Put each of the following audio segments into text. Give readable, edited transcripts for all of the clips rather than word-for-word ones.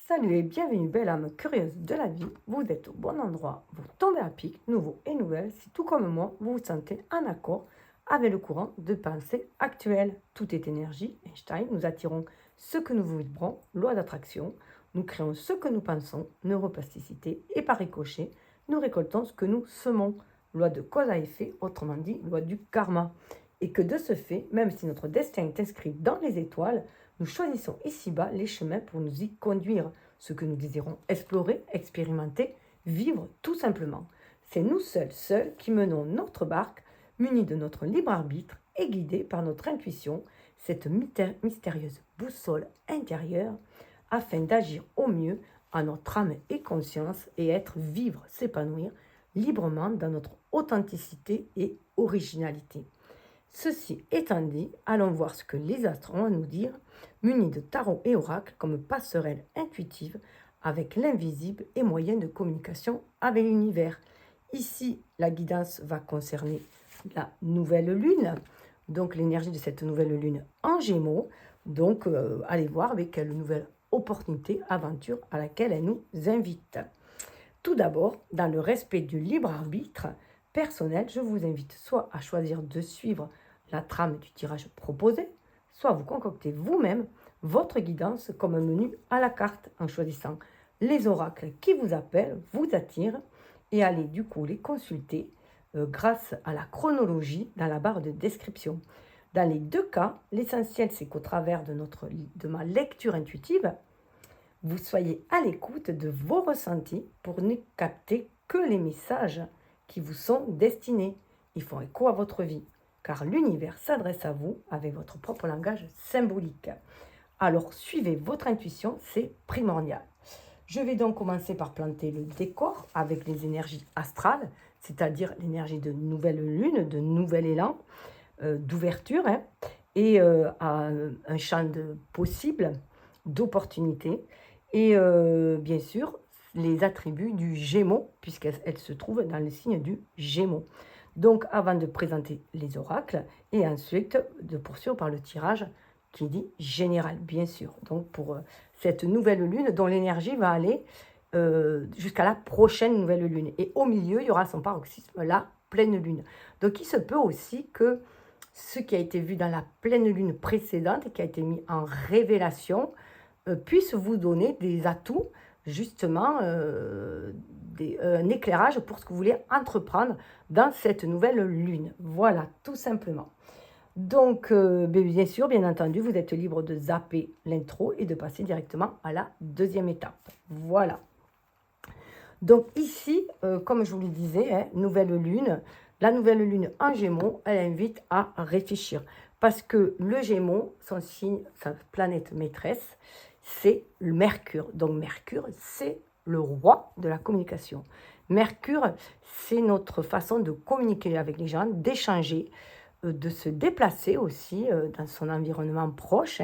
Salut et bienvenue, belle âme curieuse de la vie. Vous êtes au bon endroit, vous tombez à pic, nouveau et nouvelle, si tout comme moi, vous vous sentez en accord avec le courant de pensée actuel. Tout est énergie, Einstein, nous attirons ce que nous vibrons, loi d'attraction, nous créons ce que nous pensons, neuroplasticité, et par ricochet, nous récoltons ce que nous semons, loi de cause à effet, autrement dit, loi du karma. Et que de ce fait, même si notre destin est inscrit dans les étoiles, nous choisissons ici-bas les chemins pour nous y conduire, ce que nous désirons explorer, expérimenter, vivre tout simplement. C'est nous seuls qui menons notre barque, munis de notre libre arbitre et guidés par notre intuition, cette mystérieuse boussole intérieure, afin d'agir au mieux à notre âme et conscience et être, vivre, s'épanouir librement dans notre authenticité et originalité. Ceci étant dit, allons voir ce que les astres ont à nous dire, munis de tarot et oracles comme passerelle intuitive avec l'invisible et moyen de communication avec l'univers. Ici, la guidance va concerner la nouvelle lune, donc l'énergie de cette nouvelle lune en Gémeaux. Donc, allez voir avec quelle nouvelle opportunité, aventure à laquelle elle nous invite. Tout d'abord, dans le respect du libre arbitre personnel, je vous invite soit à choisir de suivre la trame du tirage proposé, soit vous concoctez vous-même votre guidance comme un menu à la carte en choisissant les oracles qui vous appellent, vous attirent et allez du coup les consulter grâce à la chronologie dans la barre de description. Dans les deux cas, l'essentiel c'est qu'au travers de ma lecture intuitive, vous soyez à l'écoute de vos ressentis pour ne capter que les messages qui vous sont destinés. Ils font écho à votre vie, car l'univers s'adresse à vous avec votre propre langage symbolique. Alors suivez votre intuition, c'est primordial. Je vais donc commencer par planter le décor avec les énergies astrales, c'est-à-dire l'énergie de nouvelle lune, de nouvel élan, d'ouverture, et à un champ de possibles, d'opportunités, et bien sûr les attributs du Gémeaux, puisqu'elle se trouve dans le signe du Gémeaux. Donc avant de présenter les oracles, et ensuite de poursuivre par le tirage qui dit général, bien sûr. Donc pour cette nouvelle lune dont l'énergie va aller jusqu'à la prochaine nouvelle lune. Et au milieu, il y aura son paroxysme, la pleine lune. Donc il se peut aussi que ce qui a été vu dans la pleine lune précédente et qui a été mis en révélation puisse vous donner des atouts, justement, un éclairage pour ce que vous voulez entreprendre dans cette nouvelle lune. Voilà, tout simplement. Donc, bien sûr, bien entendu, vous êtes libre de zapper l'intro et de passer directement à la deuxième étape. Voilà. Donc ici, comme je vous le disais, nouvelle lune. La nouvelle lune en Gémeaux, elle invite à réfléchir. Parce que le Gémeaux, son signe, sa planète maîtresse, c'est le Mercure. Donc Mercure, c'est le roi de la communication. Mercure, c'est notre façon de communiquer avec les gens, d'échanger, de se déplacer aussi dans son environnement proche.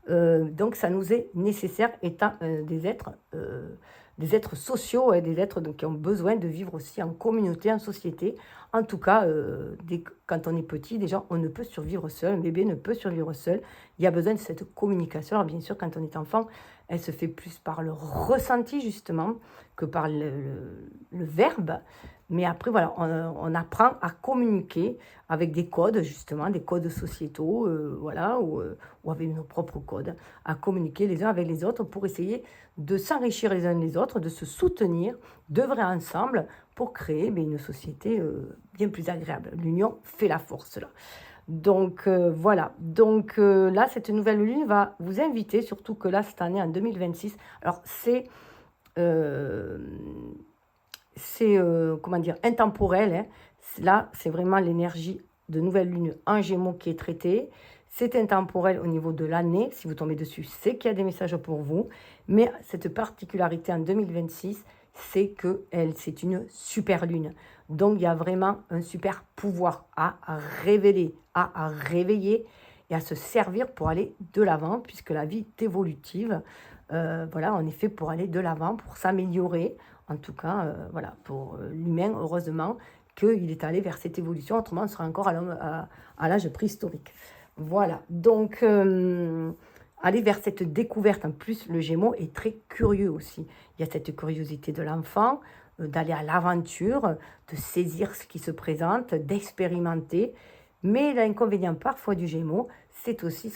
Donc ça nous est nécessaire étant des êtres sociaux et des êtres donc, qui ont besoin de vivre aussi en communauté, en société. En tout cas, quand on est petit, déjà, on ne peut survivre seul, un bébé ne peut survivre seul. Il y a besoin de cette communication. Alors bien sûr, quand on est enfant, elle se fait plus par le ressenti, justement, que par le verbe. Mais après, voilà, on apprend à communiquer avec des codes, justement, des codes sociétaux, voilà, ou avec nos propres codes, à communiquer les uns avec les autres pour essayer de s'enrichir les uns les autres, de se soutenir, d'œuvrer ensemble pour créer une société bien plus agréable. L'union fait la force, là. Donc, voilà. Donc, là, cette nouvelle lune va vous inviter, surtout que là, cette année, en 2026, alors comment dire, intemporel, hein. Là, c'est vraiment l'énergie de nouvelle lune en Gémeaux qui est traitée. C'est intemporel au niveau de l'année. Si vous tombez dessus, c'est qu'il y a des messages pour vous. Mais cette particularité en 2026, c'est que c'est une super lune. Donc, il y a vraiment un super pouvoir à révéler, à réveiller et à se servir pour aller de l'avant, puisque la vie est évolutive. Voilà, on est fait pour aller de l'avant, pour s'améliorer. En tout cas, voilà, pour l'humain, heureusement, qu'il est allé vers cette évolution. Autrement, on serait encore à l'âge préhistorique. Voilà, donc aller vers cette découverte. En plus, le Gémeaux est très curieux aussi. Il y a cette curiosité de l'enfant, d'aller à l'aventure, de saisir ce qui se présente, d'expérimenter. Mais l'inconvénient parfois du Gémeaux, c'est aussi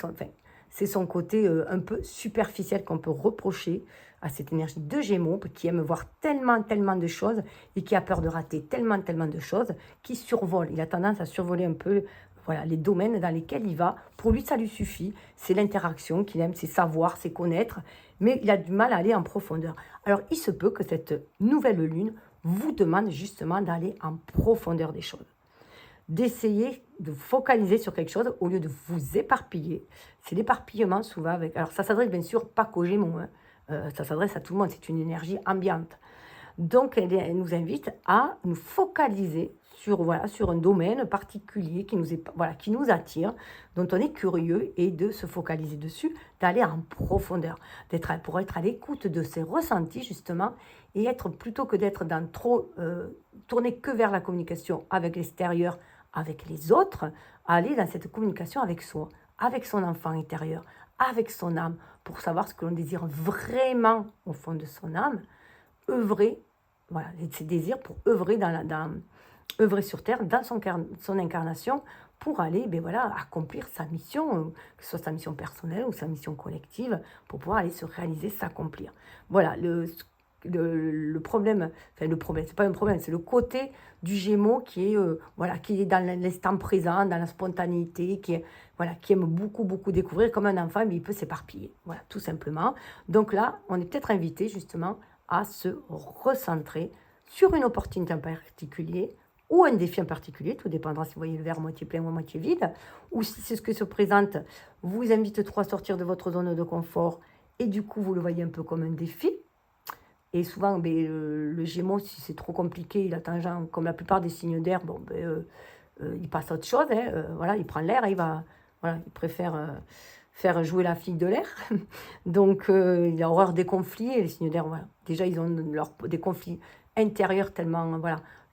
c'est son côté un peu superficiel qu'on peut reprocher à cette énergie de Gémeaux, qui aime voir tellement, tellement de choses et qui a peur de rater tellement, tellement de choses, qui survole. Il a tendance à survoler un peu voilà, les domaines dans lesquels il va. Pour lui, ça lui suffit. C'est l'interaction qu'il aime, c'est savoir, c'est connaître, mais il a du mal à aller en profondeur. Alors, il se peut que cette nouvelle lune vous demande justement d'aller en profondeur des choses, d'essayer de focaliser sur quelque chose au lieu de vous éparpiller. C'est l'éparpillement souvent avec... Alors, ça s'adresse bien sûr pas qu'aux Gémeaux, hein. Ça s'adresse à tout le monde, c'est une énergie ambiante. Donc, elle nous invite à nous focaliser sur un domaine particulier qui nous attire, dont on est curieux, et de se focaliser dessus, d'aller en profondeur, pour être à l'écoute de ses ressentis, justement, et être plutôt que d'être dans tourner que vers la communication avec l'extérieur, avec les autres, aller dans cette communication avec soi, avec son enfant intérieur, avec son âme, pour savoir ce que l'on désire vraiment au fond de son âme, œuvrer, voilà, ses désirs pour œuvrer œuvrer sur Terre dans son incarnation pour aller accomplir sa mission, que ce soit sa mission personnelle ou sa mission collective, pour pouvoir aller se réaliser, s'accomplir. Voilà, le problème, c'est pas un problème, c'est le côté du Gémeaux qui est dans l'instant présent, dans la spontanéité, qui aime beaucoup, beaucoup découvrir comme un enfant, mais il peut s'éparpiller, voilà, tout simplement. Donc là, on est peut-être invité justement à se recentrer sur une opportunité en particulier ou un défi en particulier, tout dépendra si vous voyez le verre moitié plein ou moitié vide, ou si c'est ce que se présente, vous invite trop à sortir de votre zone de confort et du coup vous le voyez un peu comme un défi. Et souvent, le Gémeaux, si c'est trop compliqué, il a tendance, comme la plupart des signes d'air, il passe à autre chose. Il prend l'air, il préfère faire jouer la fille de l'air. Donc, il a horreur des conflits. Et les signes d'air, déjà, ils ont des conflits intérieurs tellement,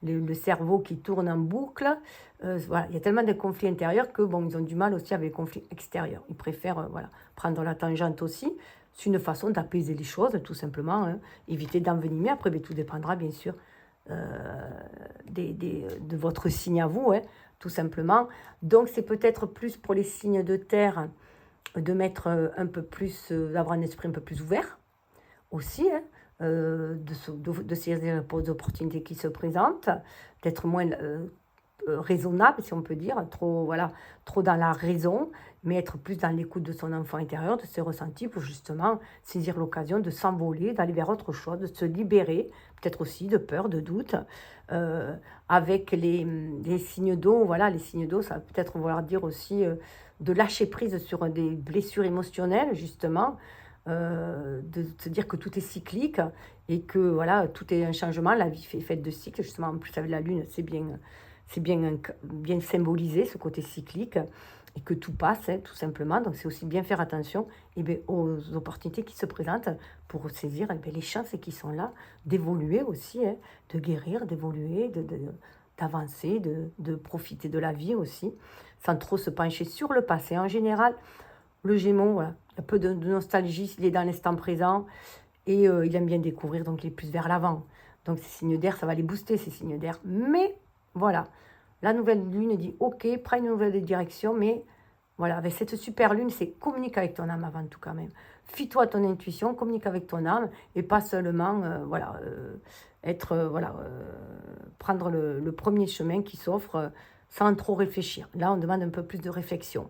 le cerveau qui tourne en boucle. Il y a tellement de conflits intérieurs que, ils ont du mal aussi avec les conflits extérieurs. Ils préfèrent, prendre la tangente aussi. C'est une façon d'apaiser les choses, tout simplement, hein. Éviter d'envenimer. Après, tout dépendra, bien sûr, de votre signe à vous, hein, tout simplement. Donc, c'est peut-être plus pour les signes de terre de mettre un peu plus, d'avoir un esprit un peu plus ouvert aussi, hein, de saisir les opportunités qui se présentent, d'être moins raisonnable, si on peut dire, trop dans la raison, mais être plus dans l'écoute de son enfant intérieur, de ses ressentis, pour justement saisir l'occasion de s'envoler, d'aller vers autre chose, de se libérer, peut-être aussi de peur, de doute. Avec les signes d'eau, les signes d'eau, ça va peut-être vouloir dire aussi de lâcher prise sur des blessures émotionnelles, justement, de se dire que tout est cyclique et que tout est un changement, la vie est faite de cycles, justement, en plus avec la lune, c'est bien symbolisé, ce côté cyclique, et que tout passe, hein, tout simplement. Donc, c'est aussi bien faire attention aux opportunités qui se présentent pour saisir les chances qui sont là, d'évoluer aussi, hein, de guérir, d'évoluer, d'avancer, de profiter de la vie aussi, sans trop se pencher sur le passé. En général, le Gémeaux, il y a peu de nostalgie, il est dans l'instant présent, et il aime bien découvrir, donc il est plus vers l'avant. Donc, ces signes d'air, ça va les booster, ces signes d'air. Mais voilà, la nouvelle lune dit ok, prends une nouvelle direction, mais avec cette super lune, c'est communique avec ton âme avant tout quand même. Fie-toi à ton intuition, communique avec ton âme et pas seulement prendre le premier chemin qui s'offre sans trop réfléchir. Là, on demande un peu plus de réflexion.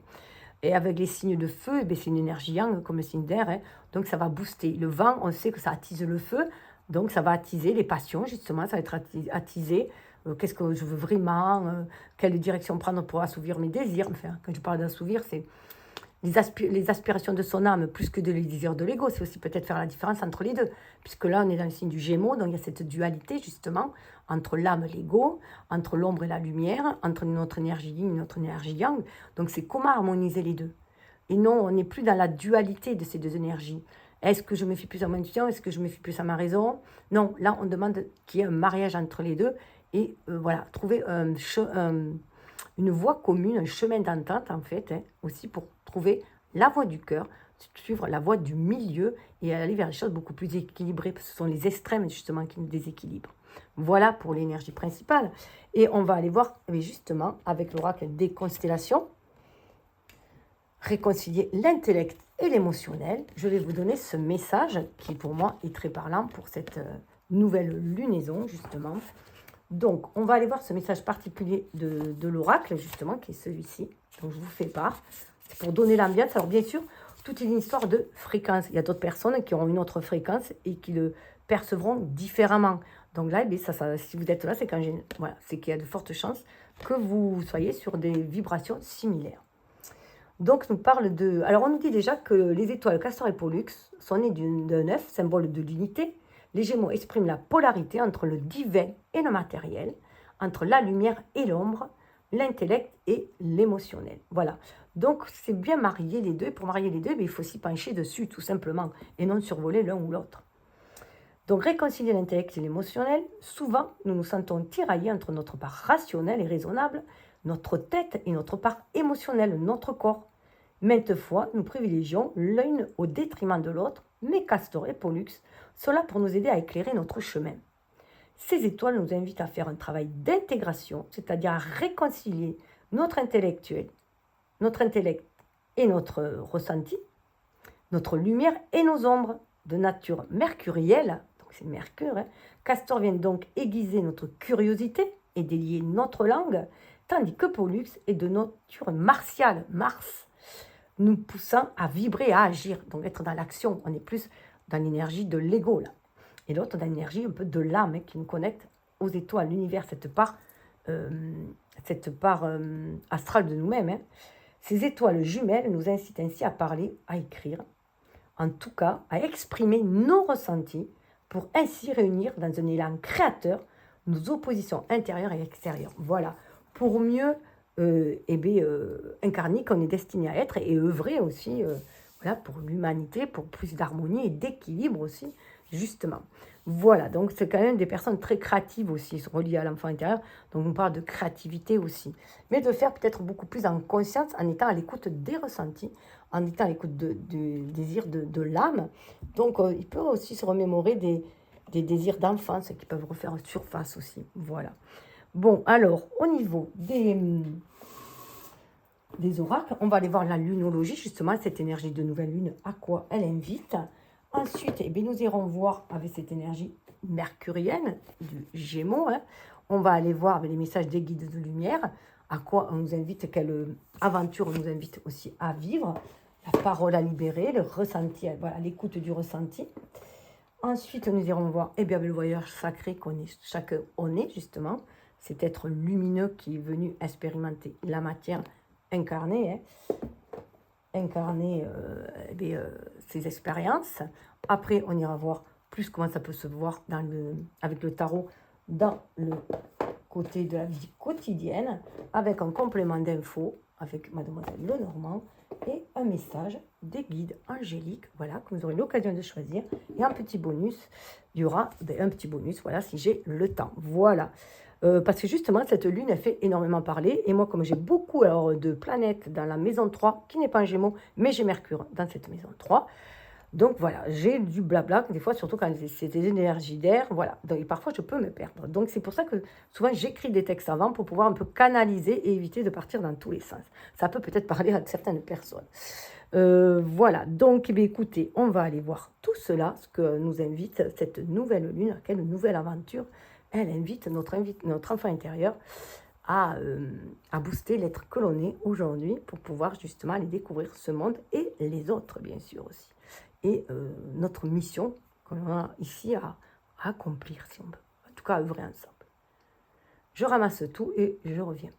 Et avec les signes de feu, c'est une énergie yang comme le signe d'air, hein, donc ça va booster. Le vent, on sait que ça attise le feu, donc ça va attiser les passions, justement, ça va être attisé. Qu'est-ce que je veux vraiment, quelle direction prendre pour assouvir mes désirs. Enfin, quand je parle d'assouvir, c'est les aspirations de son âme plus que les désirs de l'ego. C'est aussi peut-être faire la différence entre les deux, puisque là, on est dans le signe du Gémeaux, donc il y a cette dualité, justement, entre l'âme et l'ego, entre l'ombre et la lumière, entre notre énergie yin et notre énergie yang. Donc, c'est comment harmoniser les deux. Et non, on n'est plus dans la dualité de ces deux énergies. Est-ce que je me fie plus à mon intuition? Est-ce que je me fie plus à ma raison? Non, là, on demande qu'il y ait un mariage entre les deux et trouver une voie commune, un chemin d'entente, en fait, hein, aussi pour trouver la voie du cœur, suivre la voie du milieu et aller vers des choses beaucoup plus équilibrées, parce que ce sont les extrêmes justement qui nous déséquilibrent. Voilà pour l'énergie principale. Et on va aller voir justement avec l'oracle des constellations, réconcilier l'intellect et l'émotionnel. Je vais vous donner ce message qui pour moi est très parlant pour cette nouvelle lunaison justement. Donc on va aller voir ce message particulier de l'oracle justement qui est celui-ci. Donc je vous fais part. C'est pour donner l'ambiance. Alors bien sûr, toute une histoire de fréquence. Il y a d'autres personnes qui auront une autre fréquence et qui le percevront différemment. Donc là, si vous êtes là, c'est voilà, qu'il y a de fortes chances que vous soyez sur des vibrations similaires. Donc, nous parle de... Alors, on nous dit déjà que les étoiles Castor et Pollux sont nées d'un œuf, symbole de l'unité. Les Gémeaux expriment la polarité entre le divin et le matériel, entre la lumière et l'ombre, l'intellect et l'émotionnel. Voilà. Donc, c'est bien marier les deux. Et pour marier les deux, il faut s'y pencher dessus, tout simplement, et non survoler l'un ou l'autre. Donc, réconcilier l'intellect et l'émotionnel, souvent, nous nous sentons tiraillés entre notre part rationnelle et raisonnable, notre tête et notre part émotionnelle, notre corps. Maintes fois, nous privilégions l'une au détriment de l'autre, mais Castor et Pollux sont là pour nous aider à éclairer notre chemin. Ces étoiles nous invitent à faire un travail d'intégration, c'est-à-dire à réconcilier notre intellect et notre ressenti, notre lumière et nos ombres de nature mercurielle. Donc c'est Mercure. Castor vient donc aiguiser notre curiosité et délier notre langue, tandis que Pollux est de nature martiale, Mars, nous poussant à vibrer, à agir, donc être dans l'action. On est plus dans l'énergie de l'ego, là. Et l'autre, dans l'énergie un peu de l'âme, qui nous connecte aux étoiles, à l'univers, cette part astrale de nous-mêmes. Ces étoiles jumelles nous incitent ainsi à parler, à écrire, en tout cas, à exprimer nos ressentis, pour ainsi réunir dans un élan créateur nos oppositions intérieures et extérieures. Voilà, pour mieux incarner qu'on est destiné à être et œuvrer aussi voilà, pour l'humanité, pour plus d'harmonie et d'équilibre aussi, justement. Voilà, donc c'est quand même des personnes très créatives aussi, reliées à l'enfant intérieur, donc on parle de créativité aussi. Mais de faire peut-être beaucoup plus en conscience, en étant à l'écoute des ressentis, en étant à l'écoute du désir de l'âme. Donc il peut aussi se remémorer des désirs d'enfance qui peuvent refaire surface aussi. Voilà. Bon, alors, au niveau des oracles, on va aller voir la lunologie, justement, cette énergie de nouvelle lune, à quoi elle invite. Ensuite, nous irons voir avec cette énergie mercurienne du Gémeaux. On va aller voir avec les messages des guides de lumière, à quoi on nous invite, quelle aventure on nous invite aussi à vivre. La parole à libérer, le ressenti, voilà, l'écoute du ressenti. Ensuite, nous irons voir le voyage sacré chacun on est, justement. Cet être lumineux qui est venu expérimenter la matière incarnée, ses expériences. Après, on ira voir plus comment ça peut se voir avec le tarot dans le côté de la vie quotidienne, avec un complément d'infos avec Mademoiselle Lenormand et un message des guides angéliques, voilà, que vous aurez l'occasion de choisir. Et un petit bonus, il y aura un petit bonus, voilà, si j'ai le temps. Voilà. Parce que justement, cette lune, elle fait énormément parler. Et moi, comme j'ai beaucoup de planètes dans la maison 3, qui n'est pas un Gémeaux, mais j'ai Mercure dans cette maison 3. Donc voilà, j'ai du blabla, des fois, surtout quand c'est des énergies d'air, voilà. Donc, et parfois, je peux me perdre. Donc c'est pour ça que souvent, j'écris des textes avant pour pouvoir un peu canaliser et éviter de partir dans tous les sens. Ça peut peut-être parler à certaines personnes. Voilà, donc écoutez, on va aller voir tout cela, ce que nous invite cette nouvelle lune, à quelle nouvelle aventure elle invite notre enfant intérieur à booster l'être que l'on est aujourd'hui pour pouvoir justement aller découvrir ce monde et les autres, bien sûr, aussi. Et notre mission qu'on a ici à accomplir, si on peut. En tout cas, à œuvrer ensemble. Je ramasse tout et je reviens.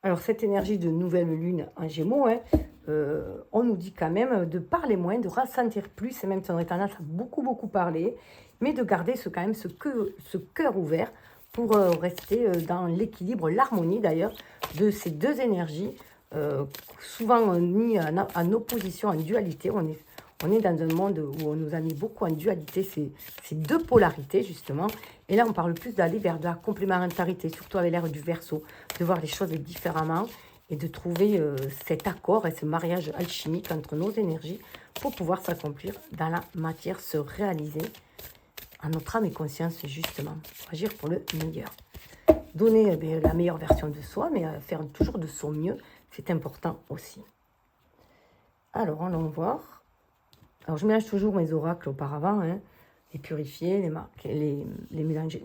Alors, cette énergie de nouvelle lune en Gémeaux, on nous dit quand même de parler moins, de ressentir plus, et même si on aurait tendance à beaucoup parler, mais de garder quand même ce cœur ouvert pour rester dans l'équilibre, l'harmonie d'ailleurs, de ces deux énergies, souvent mis en opposition, en dualité. On est dans un monde où on nous a mis beaucoup en dualité, ces deux polarités justement. Et là, on parle plus d'aller vers de la complémentarité, surtout avec l'ère du Verseau, de voir les choses différemment et de trouver cet accord et ce mariage alchimique entre nos énergies pour pouvoir s'accomplir dans la matière, se réaliser à notre âme et conscience, justement, agir pour le meilleur. Donner la meilleure version de soi, mais faire toujours de son mieux, c'est important aussi. Alors, allons voir. Alors, je mélange toujours mes oracles auparavant, hein, les purifier, les mélanger,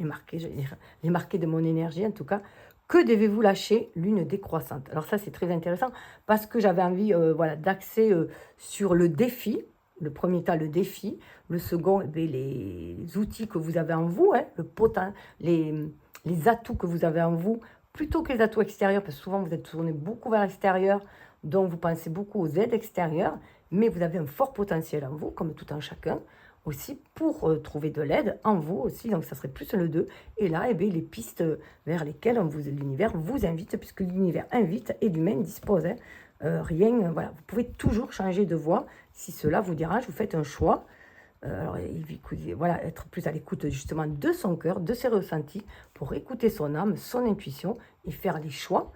les marquer de mon énergie, en tout cas. Que devez-vous lâcher? Lune décroissante. Alors ça, c'est très intéressant parce que j'avais envie voilà, d'axer sur le défi. Le premier temps, le défi. Le second, les outils que vous avez en vous, hein, les atouts que vous avez en vous, plutôt que les atouts extérieurs, parce que souvent, vous êtes tourné beaucoup vers l'extérieur, donc vous pensez beaucoup aux aides extérieures, mais vous avez un fort potentiel en vous, comme tout un chacun, aussi pour trouver de l'aide en vous aussi, donc ça serait plus le 2. Et là, les pistes vers lesquelles l'univers vous invite, puisque l'univers invite et l'humain dispose. Hein. Voilà, vous pouvez toujours changer de voie si cela vous dérange, vous faites un choix. Alors, voilà, être plus à l'écoute justement de son cœur, de ses ressentis, pour écouter son âme, son intuition et faire les choix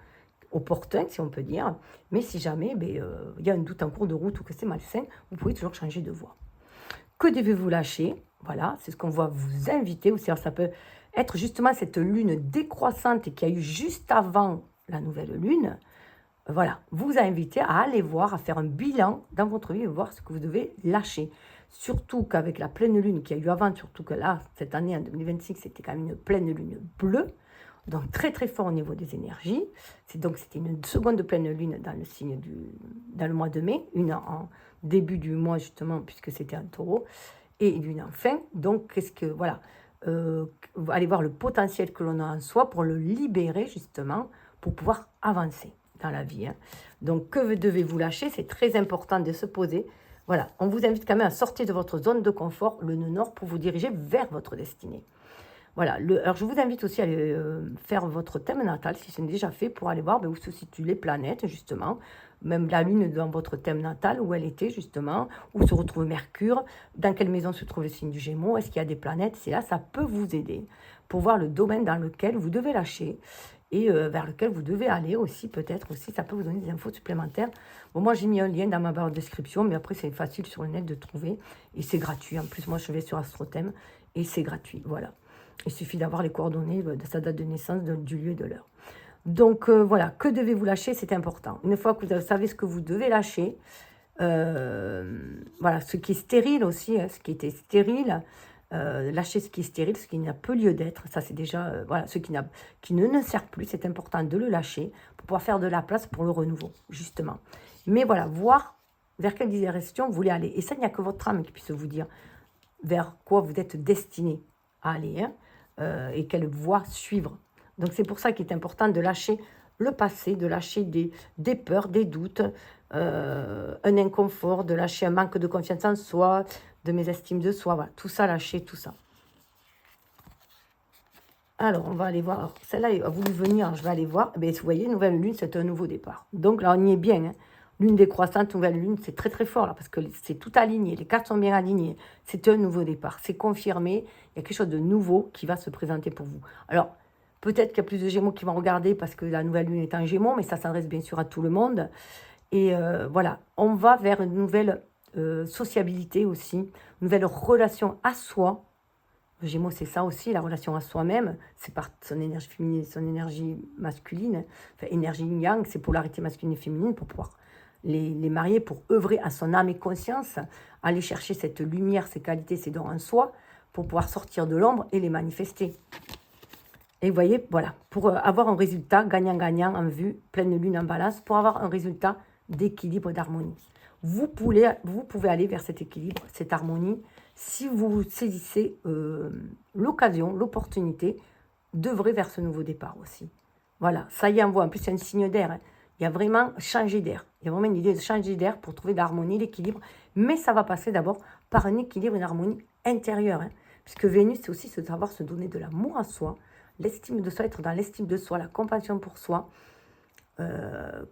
opportuns, si on peut dire. Mais si jamais il y a un doute en cours de route ou que c'est malsain, vous pouvez toujours changer de voie. Que devez-vous lâcher? Voilà, c'est ce qu'on va vous inviter. Ou ça peut être justement cette lune décroissante qui a eu juste avant la nouvelle lune. Voilà, vous inviter à aller voir, à faire un bilan dans votre vie et voir ce que vous devez lâcher. Surtout qu'avec la pleine lune qu'il y a eu avant, surtout que là, cette année, en 2026, c'était quand même une pleine lune bleue. Donc très très fort au niveau des énergies. C'était une seconde pleine lune dans le signe dans le mois de mai, une en début du mois justement, puisque c'était un taureau, et une en fin. Donc voilà, allez voir le potentiel que l'on a en soi pour le libérer justement, pour pouvoir avancer dans la vie. Hein. Donc que devez-vous lâcher? C'est très important de se poser. Voilà, on vous invite quand même à sortir de votre zone de confort, le nœud nord, pour vous diriger vers votre destinée. Voilà, alors je vous invite aussi à aller faire votre thème natal, si ce n'est déjà fait, pour aller voir où se situent les planètes, justement, même la Lune dans votre thème natal, où elle était, justement, où se retrouve Mercure, dans quelle maison se trouve le signe du Gémeaux, est-ce qu'il y a des planètes, c'est là, ça peut vous aider pour voir le domaine dans lequel vous devez lâcher et vers lequel vous devez aller aussi, peut-être aussi, ça peut vous donner des infos supplémentaires. Bon, moi, j'ai mis un lien dans ma barre de description, mais après, c'est facile sur le net de trouver, et c'est gratuit. En plus, moi, je vais sur AstroThème, et c'est gratuit, voilà. Il suffit d'avoir les coordonnées de sa date de naissance, du lieu et de l'heure. Donc voilà, que devez-vous lâcher? C'est important. Une fois que vous savez ce que vous devez lâcher, voilà, ce qui est stérile aussi, hein, ce qui était stérile, lâcher ce qui est stérile, ce qui n'a plus lieu d'être, ça c'est déjà, voilà, ce qui ne sert plus, c'est important de le lâcher pour pouvoir faire de la place pour le renouveau, justement. Mais voilà, voir vers quelle direction vous voulez aller. Et ça, il n'y a que votre âme qui puisse vous dire vers quoi vous êtes destiné à aller, hein. Et quelle voie suivre. Donc c'est pour ça qu'il est important de lâcher le passé, de lâcher des peurs, des doutes, un inconfort, de lâcher un manque de confiance en soi, de mésestime de soi, voilà, tout ça, lâcher tout ça. Alors, on va aller voir, alors, celle-là a voulu venir, je vais aller voir, vous voyez, nouvelle lune, c'est un nouveau départ. Donc là, on y est bien, hein. Lune décroissante, nouvelle lune, c'est très très fort là, parce que c'est tout aligné, les cartes sont bien alignées. C'est un nouveau départ, c'est confirmé, il y a quelque chose de nouveau qui va se présenter pour vous. Alors, peut-être qu'il y a plus de Gémeaux qui vont regarder parce que la nouvelle lune est en Gémeaux, mais ça s'adresse bien sûr à tout le monde. Et voilà, on va vers une nouvelle sociabilité aussi, une nouvelle relation à soi. Le Gémeaux, c'est ça aussi, la relation à soi-même, c'est par son énergie féminine et son énergie masculine, enfin énergie yang, c'est polarité masculine et féminine pour pouvoir les marier, pour œuvrer à son âme et conscience, aller chercher cette lumière, ces qualités, ces dons en soi, pour pouvoir sortir de l'ombre et les manifester. Et vous voyez, voilà, pour avoir un résultat gagnant-gagnant en vue, pleine lune en balance, pour avoir un résultat d'équilibre, d'harmonie. Vous pouvez aller vers cet équilibre, cette harmonie, si vous saisissez l'occasion, l'opportunité d'œuvrer vers ce nouveau départ aussi. Voilà, ça y envoie. En plus, c'est un signe d'air. Hein. Il y a vraiment changer d'air. Il y a vraiment une idée de changer d'air pour trouver l'harmonie, l'équilibre. Mais ça va passer d'abord par un équilibre, une harmonie intérieure. Hein. Puisque Vénus, c'est aussi savoir se donner de l'amour à soi, l'estime de soi, être dans l'estime de soi, la compassion pour soi,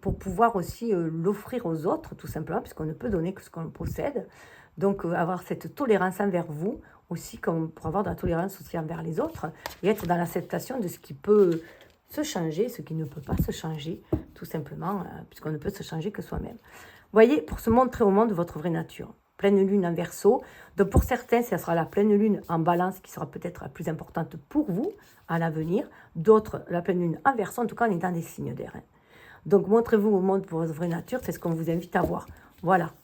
pour pouvoir aussi l'offrir aux autres, tout simplement, puisqu'on ne peut donner que ce qu'on possède. Donc, avoir cette tolérance envers vous, aussi comme pour avoir de la tolérance aussi envers les autres, et être dans l'acceptation de ce qui peut se changer, ce qui ne peut pas se changer, tout simplement, puisqu'on ne peut se changer que soi-même. Voyez, pour se montrer au monde votre vraie nature. Pleine lune en Verseau. Donc pour certains, ce sera la pleine lune en Balance qui sera peut-être la plus importante pour vous à l'avenir. D'autres, la pleine lune en Verseau. En tout cas, on est dans des signes d'air. Donc montrez-vous au monde pour votre vraie nature, c'est ce qu'on vous invite à voir. Voilà.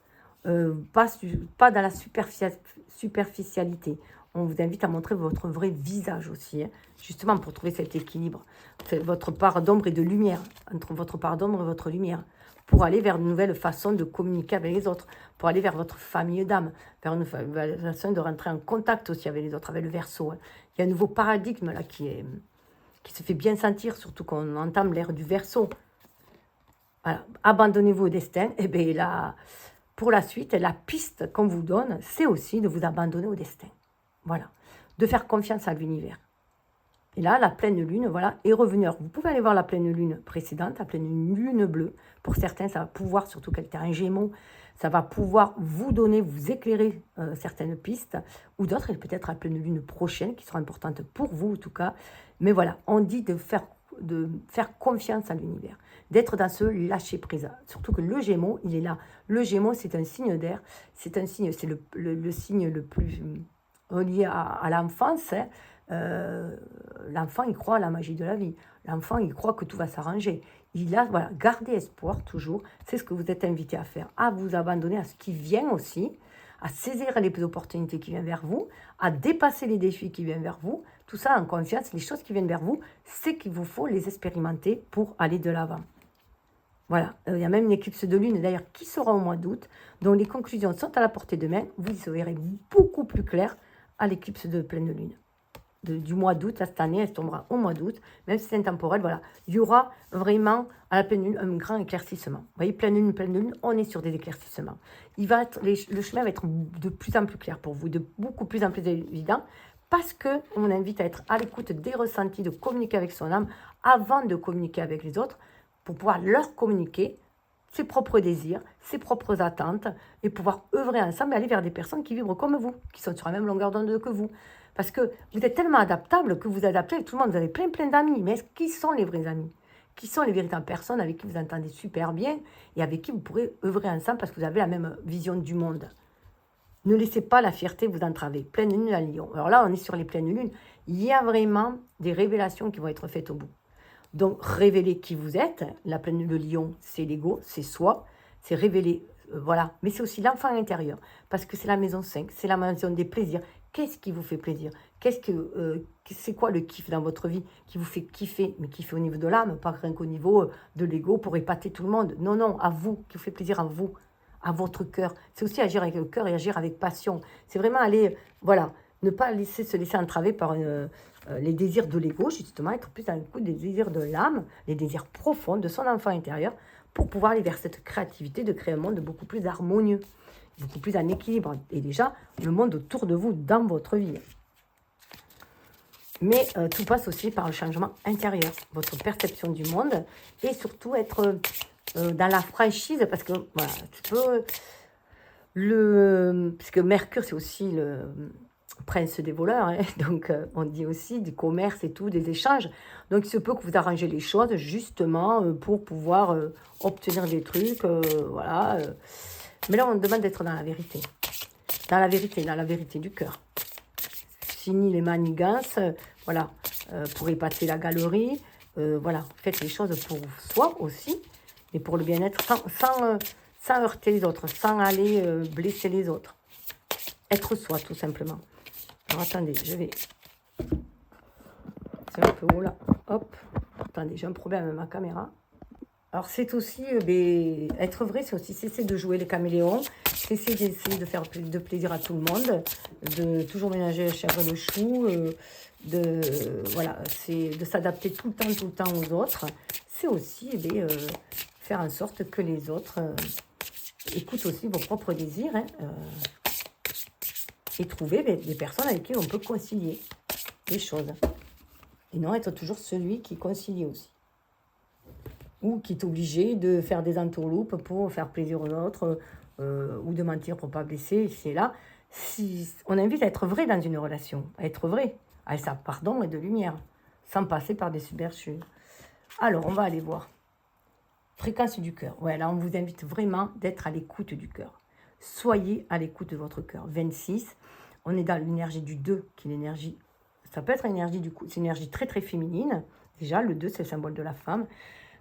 Pas dans la superficialité. On vous invite à montrer votre vrai visage aussi, justement pour trouver cet équilibre. C'est votre part d'ombre et de lumière, entre votre part d'ombre et votre lumière, pour aller vers une nouvelle façon de communiquer avec les autres, pour aller vers votre famille d'âme, vers une façon de rentrer en contact aussi avec les autres, avec le Verseau. Il y a un nouveau paradigme là qui se fait bien sentir, surtout qu'on entame l'ère du Verseau. Voilà. Abandonnez-vous au destin. Et bien là, pour la suite, la piste qu'on vous donne, c'est aussi de vous abandonner au destin. Voilà. De faire confiance à l'univers. Et là, la pleine lune, voilà, est revenue. Alors, vous pouvez aller voir la pleine lune précédente, la pleine lune bleue. Pour certains, ça va pouvoir, surtout quelqu'un un Gémeaux, ça va pouvoir vous donner, vous éclairer certaines pistes. Ou d'autres, et peut-être la pleine lune prochaine, qui sera importante pour vous en tout cas. Mais voilà, on dit de faire confiance à l'univers, d'être dans ce lâcher-prise. Surtout que le Gémeaux, il est là. Le Gémeaux, c'est un signe d'air. C'est un signe, c'est le signe le plus relié à l'enfance. L'enfant, il croit à la magie de la vie. L'enfant, il croit que tout va s'arranger. Il a, voilà, gardez espoir toujours. C'est ce que vous êtes invité à faire, à vous abandonner à ce qui vient aussi, à saisir les opportunités qui viennent vers vous, à dépasser les défis qui viennent vers vous. Tout ça en confiance, les choses qui viennent vers vous, c'est qu'il vous faut les expérimenter pour aller de l'avant. Voilà, il y a même une éclipse de lune d'ailleurs qui sera au mois d'août, dont les conclusions sont à la portée de main. Vous y verrez beaucoup plus clair à l'éclipse de pleine lune. Du mois d'août, cette année, elle tombera au mois d'août, même si c'est intemporel, voilà. Il y aura vraiment à la pleine lune un grand éclaircissement. Vous voyez, pleine lune, on est sur des éclaircissements. Le chemin va être de plus en plus clair pour vous, de beaucoup plus en plus évident, parce qu'on invite à être à l'écoute des ressentis, de communiquer avec son âme avant de communiquer avec les autres, pour pouvoir leur communiquer ses propres désirs, ses propres attentes, et pouvoir œuvrer ensemble et aller vers des personnes qui vibrent comme vous, qui sont sur la même longueur d'onde que vous. Parce que vous êtes tellement adaptable que vous adaptez avec tout le monde. Vous avez plein d'amis. Mais qui sont les vrais amis? Qui sont les véritables personnes avec qui vous entendez super bien et avec qui vous pourrez œuvrer ensemble parce que vous avez la même vision du monde? Ne laissez pas la fierté vous entraver. Pleine lune à Lion. Alors là, on est sur les pleines lunes. Il y a vraiment des révélations qui vont être faites au bout. Donc, révélez qui vous êtes. La pleine lune de Lion, c'est l'ego, c'est soi. C'est révéler, voilà. Mais c'est aussi l'enfant intérieur. Parce que c'est la maison 5, c'est la maison des plaisirs. Qu'est-ce qui vous fait plaisir? C'est quoi le kiff dans votre vie qui vous fait kiffer? Mais kiffer au niveau de l'âme, pas rien qu'au niveau de l'ego pour épater tout le monde. Non, non, à vous, qui vous fait plaisir à vous, à votre cœur. C'est aussi agir avec le cœur et agir avec passion. C'est vraiment aller, voilà, ne pas se laisser entraver par les désirs de l'ego, justement, être plus dans le coup des désirs de l'âme, les désirs profonds de son enfant intérieur, pour pouvoir aller vers cette créativité de créer un monde beaucoup plus harmonieux, beaucoup plus en équilibre, et déjà le monde autour de vous dans votre vie. Mais tout passe aussi par un changement intérieur, votre perception du monde, et surtout être dans la franchise, parce que voilà, parce que Mercure c'est aussi le prince des voleurs, hein, donc on dit aussi du commerce et tout, des échanges, donc il se peut que vous arrangez les choses justement pour pouvoir obtenir des trucs, voilà. Mais là, on demande d'être dans la vérité. Dans la vérité du cœur. Fini les manigances, voilà, pour épater la galerie. Voilà, faites les choses pour soi aussi, et pour le bien-être, sans heurter les autres, sans aller blesser les autres. Être soi, tout simplement. Alors, attendez, je vais... C'est un peu haut, là. Hop. Attendez, j'ai un problème avec ma caméra. Alors, c'est aussi, être vrai, c'est aussi cesser de jouer les caméléons, cesser d'essayer de faire de plaisir à tout le monde, de toujours ménager le chèvre et le chou, voilà, c'est de s'adapter tout le temps aux autres. C'est aussi, faire en sorte que les autres écoutent aussi vos propres désirs, hein, et trouver des personnes avec qui on peut concilier les choses. Et non être toujours celui qui concilie aussi. Ou qui est obligé de faire des entourloupes pour faire plaisir aux autres, ou de mentir pour ne pas blesser, c'est là. Si, on invite à être vrai dans une relation, à être vrai, à sa part d'ombre et de lumière, sans passer par des subterfuges. Alors, on va aller voir. Fréquence du cœur. Ouais, là, on vous invite vraiment d'être à l'écoute du cœur. Soyez à l'écoute de votre cœur. 26, on est dans l'énergie du 2, qui est l'énergie, ça peut être l'énergie du coup, c'est une énergie très très féminine. Déjà, le 2, c'est le symbole de la femme,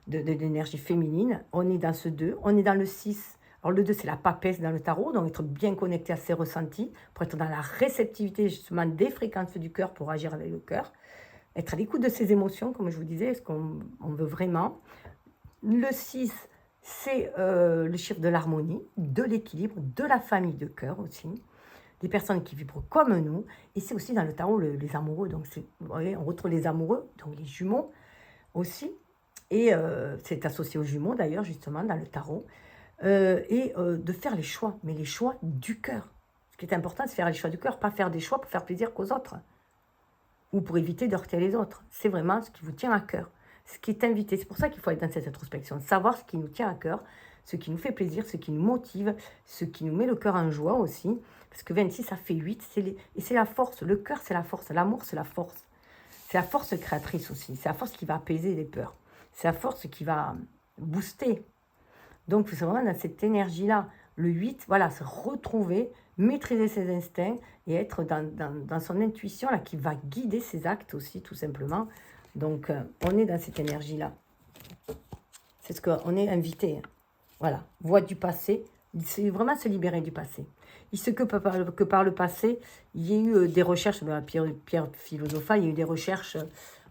de l'énergie féminine. On est dans ce 2, on est dans le 6. Alors le 2, c'est la papesse dans le tarot, donc être bien connecté à ses ressentis, pour être dans la réceptivité justement des fréquences du cœur, pour agir avec le cœur. Être à l'écoute de ses émotions, comme je vous disais, ce qu'on veut vraiment. Le 6, c'est le chiffre de l'harmonie, de l'équilibre, de la famille de cœur aussi. Des personnes qui vibrent comme nous. Et c'est aussi dans le tarot les amoureux. Donc, vous voyez, on retrouve les amoureux, donc les jumeaux aussi. Et c'est associé aux jumeaux d'ailleurs, justement, dans le tarot. De faire les choix, mais les choix du cœur. Ce qui est important, c'est faire les choix du cœur, pas faire des choix pour faire plaisir qu'aux autres. Ou pour éviter de heurter les autres. C'est vraiment ce qui vous tient à cœur. Ce qui est invité. C'est pour ça qu'il faut être dans cette introspection. Savoir ce qui nous tient à cœur, ce qui nous fait plaisir, ce qui nous motive, ce qui nous met le cœur en joie aussi. Parce que 26, ça fait 8. Et c'est la force. Le cœur, c'est la force. L'amour, c'est la force. C'est la force créatrice aussi. C'est la force qui va apaiser les peurs. C'est la force qui va booster. Donc, c'est vraiment dans cette énergie-là. Le 8, voilà, se retrouver, maîtriser ses instincts et être dans son intuition là, qui va guider ses actes aussi, tout simplement. Donc, on est dans cette énergie-là. C'est ce qu'on est invité. Voilà, voix du passé. C'est vraiment se libérer du passé. Il se que par le passé, il y a eu des recherches, Pierre philosophale, il y a eu des recherches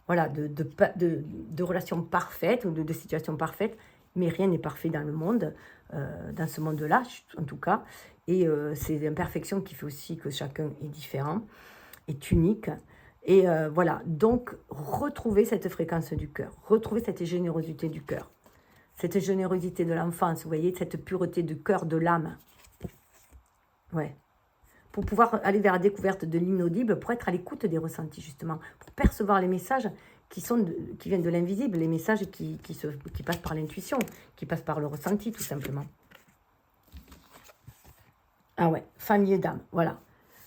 voilà, de relations parfaites ou de situations parfaites, mais rien n'est parfait dans le monde, dans ce monde-là, en tout cas. Et c'est l'imperfection qui fait aussi que chacun est différent, est unique. Et voilà, donc retrouver cette fréquence du cœur, retrouver cette générosité du cœur, cette générosité de l'enfance, vous voyez, cette pureté du cœur, de l'âme. Ouais. Pour pouvoir aller vers la découverte de l'inaudible, pour être à l'écoute des ressentis, justement, pour percevoir les messages qui viennent de l'invisible, les messages qui passent par l'intuition, qui passent par le ressenti, tout simplement. Ah ouais, famille d'âme, voilà.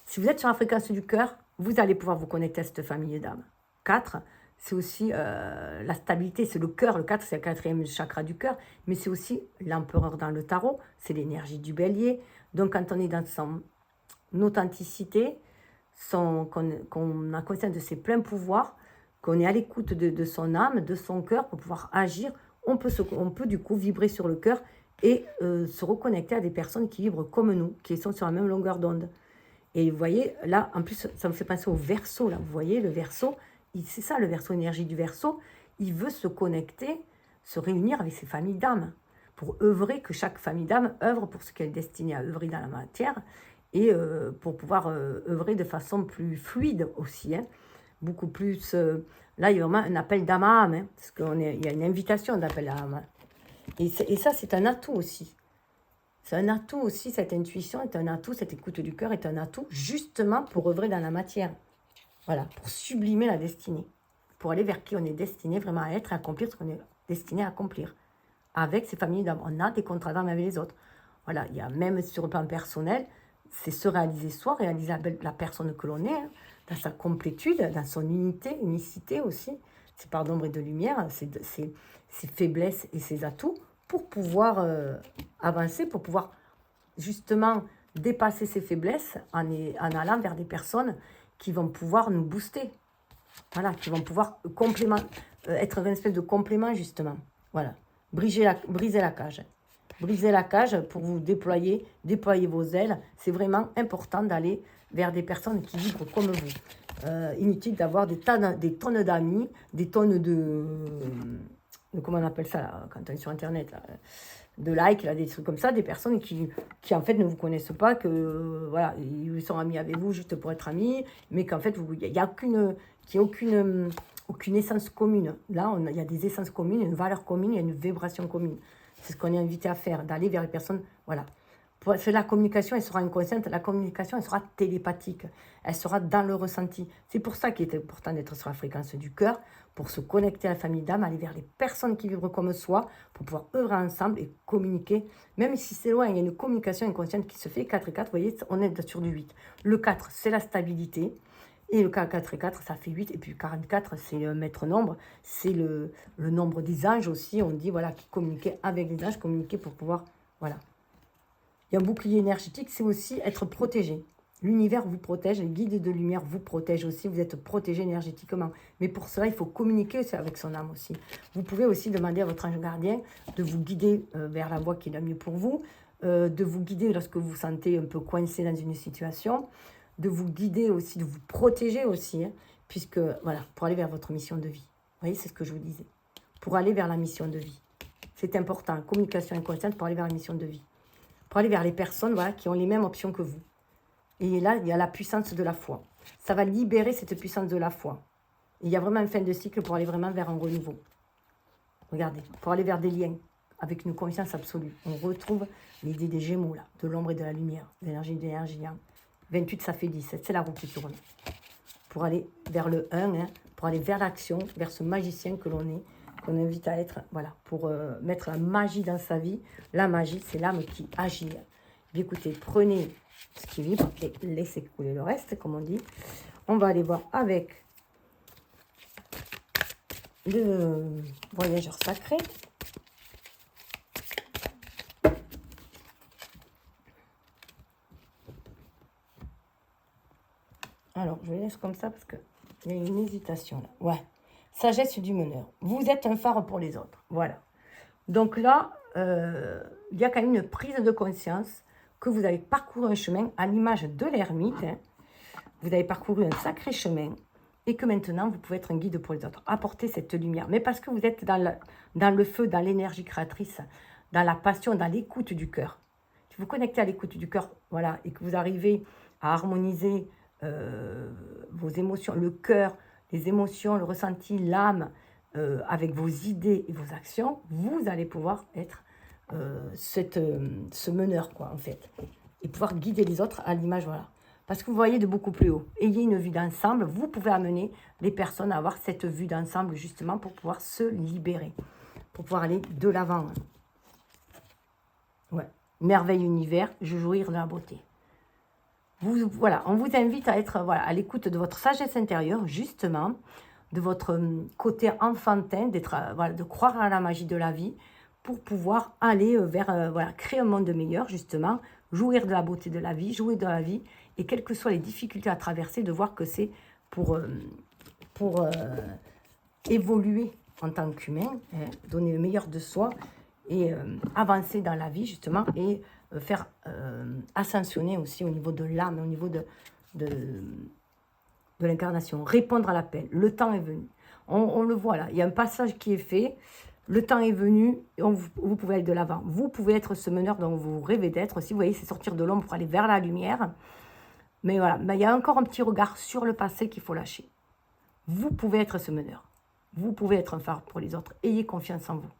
Si vous êtes sur la fréquence du cœur, vous allez pouvoir vous connecter à cette famille d'âme. 4, c'est aussi la stabilité, c'est le cœur. Le 4, c'est le 4e chakra du cœur, mais c'est aussi l'empereur dans le tarot, c'est l'énergie du bélier. Donc, quand on est dans son authenticité, qu'on a conscience de ses pleins pouvoirs, qu'on est à l'écoute de son âme, de son cœur, pour pouvoir agir, on peut du coup vibrer sur le cœur et se reconnecter à des personnes qui vibrent comme nous, qui sont sur la même longueur d'onde. Et vous voyez, là, en plus, ça me fait penser au Verseau, là. Vous voyez, le Verseau, c'est ça, le Verseau, énergie du Verseau. Il veut se connecter, se réunir avec ses familles d'âmes, pour œuvrer, que chaque famille d'âmes œuvre pour ce qu'elle est destinée à œuvrer dans la matière, et pour pouvoir œuvrer de façon plus fluide aussi, hein. Beaucoup plus... là, il y a vraiment un appel d'âme à âme, hein, parce qu'il y a une invitation d'appel à âme. Et ça, c'est un atout aussi. C'est un atout aussi, cette intuition est un atout, cette écoute du cœur est un atout, justement pour œuvrer dans la matière. Voilà, pour sublimer la destinée. Pour aller vers qui on est destiné vraiment à être, à accomplir ce qu'on est destiné à accomplir. Avec ces familles d'âmes, on a des contrats d'âme avec les autres. Voilà, il y a même sur le plan personnel, c'est se réaliser soi, réaliser la personne que l'on est, hein, dans sa complétude, dans son unicité aussi, ses parts d'ombre et de lumière, ses faiblesses et ses atouts, pour pouvoir avancer, pour pouvoir justement dépasser ses faiblesses en allant vers des personnes qui vont pouvoir nous booster. Voilà, qui vont pouvoir être une espèce de complément justement. Voilà, briser la cage. Briser la cage pour vous déployer vos ailes. C'est vraiment important d'aller vers des personnes qui vibrent comme vous. Inutile d'avoir des tonnes d'amis, des tonnes de comment on appelle ça là, quand on est sur internet là, de likes, là, des trucs comme ça, des personnes qui en fait ne vous connaissent pas, que voilà, ils sont amis avec vous juste pour être amis, mais qu'en fait il n'y a aucune essence commune. Là, il y a des essences communes, une valeur commune, il y a une vibration commune. C'est ce qu'on est invité à faire, d'aller vers les personnes, voilà. C'est la communication, elle sera inconsciente, la communication, elle sera télépathique, elle sera dans le ressenti. C'est pour ça qu'il est important d'être sur la fréquence du cœur, pour se connecter à la famille d'âme, aller vers les personnes qui vibrent comme soi, pour pouvoir œuvrer ensemble et communiquer. Même si c'est loin, il y a une communication inconsciente qui se fait. 4 et 4, vous voyez, on est sur du 8. Le 4, c'est la stabilité. Et le 4 et 4, ça fait 8. Et puis 44, c'est le maître nombre. C'est le nombre des anges aussi. On dit, voilà, qui communiquait avec les anges, communiquer pour pouvoir, voilà. Et un bouclier énergétique, c'est aussi être protégé. L'univers vous protège, les guides de lumière vous protègent aussi, vous êtes protégé énergétiquement. Mais pour cela, il faut communiquer avec son âme aussi. Vous pouvez aussi demander à votre ange gardien de vous guider vers la voie qui est la mieux pour vous, de vous guider lorsque vous vous sentez un peu coincé dans une situation, de vous guider aussi, de vous protéger aussi, hein, puisque, voilà, pour aller vers votre mission de vie. Vous voyez, c'est ce que je vous disais. Pour aller vers la mission de vie. C'est important, communication inconsciente pour aller vers la mission de vie. Pour aller vers les personnes, voilà, qui ont les mêmes options que vous. Et là, il y a la puissance de la foi. Ça va libérer cette puissance de la foi. Et il y a vraiment une fin de cycle pour aller vraiment vers un renouveau. Regardez, pour aller vers des liens avec une confiance absolue. On retrouve l'idée des Gémeaux, là, de l'ombre et de la lumière, de l'énergie. 28, ça fait 17, c'est la roue qui tourne. Pour aller vers le 1, hein, pour aller vers l'action, vers ce magicien que l'on est, qu'on invite à être, voilà, pour mettre la magie dans sa vie. La magie, c'est l'âme qui agit. Bien, écoutez, prenez ce qui vibre et laissez couler le reste, comme on dit. On va aller voir avec le voyageur sacré. Alors, je laisse comme ça parce qu'il y a une hésitation là. Ouais. Sagesse du meneur. Vous êtes un phare pour les autres. Voilà. Donc là, il y a quand même une prise de conscience que vous avez parcouru un chemin à l'image de l'ermite. Hein. Vous avez parcouru un sacré chemin et que maintenant, vous pouvez être un guide pour les autres. Apporter cette lumière. Mais parce que vous êtes dans le feu, dans l'énergie créatrice, dans la passion, dans l'écoute du cœur. Si vous connectez à l'écoute du cœur, voilà, et que vous arrivez à harmoniser vos émotions, le cœur, les émotions, le ressenti, l'âme, avec vos idées et vos actions, vous allez pouvoir être ce meneur, quoi, en fait. Et pouvoir guider les autres à l'image, voilà. Parce que vous voyez de beaucoup plus haut. Ayez une vue d'ensemble, vous pouvez amener les personnes à avoir cette vue d'ensemble, justement, pour pouvoir se libérer, pour pouvoir aller de l'avant. Hein. Ouais. Merveille univers, jouir de la beauté. Voilà, on vous invite à être voilà, à l'écoute de votre sagesse intérieure, justement, de votre côté enfantin, voilà, de croire à la magie de la vie, pour pouvoir aller vers, voilà, créer un monde meilleur, justement, jouir de la beauté de la vie, jouir de la vie, et quelles que soient les difficultés à traverser, de voir que c'est pour évoluer en tant qu'humain, hein, donner le meilleur de soi, et avancer dans la vie, justement, et faire ascensionner aussi au niveau de l'âme, au niveau de l'incarnation, répondre à l'appel. Le temps est venu. On le voit là, il y a un passage qui est fait, le temps est venu, et vous pouvez aller de l'avant. Vous pouvez être ce meneur dont vous rêvez d'être. Si vous voyez, c'est sortir de l'ombre pour aller vers la lumière. Mais voilà, il y a encore un petit regard sur le passé qu'il faut lâcher. Vous pouvez être ce meneur. Vous pouvez être un phare pour les autres. Ayez confiance en vous.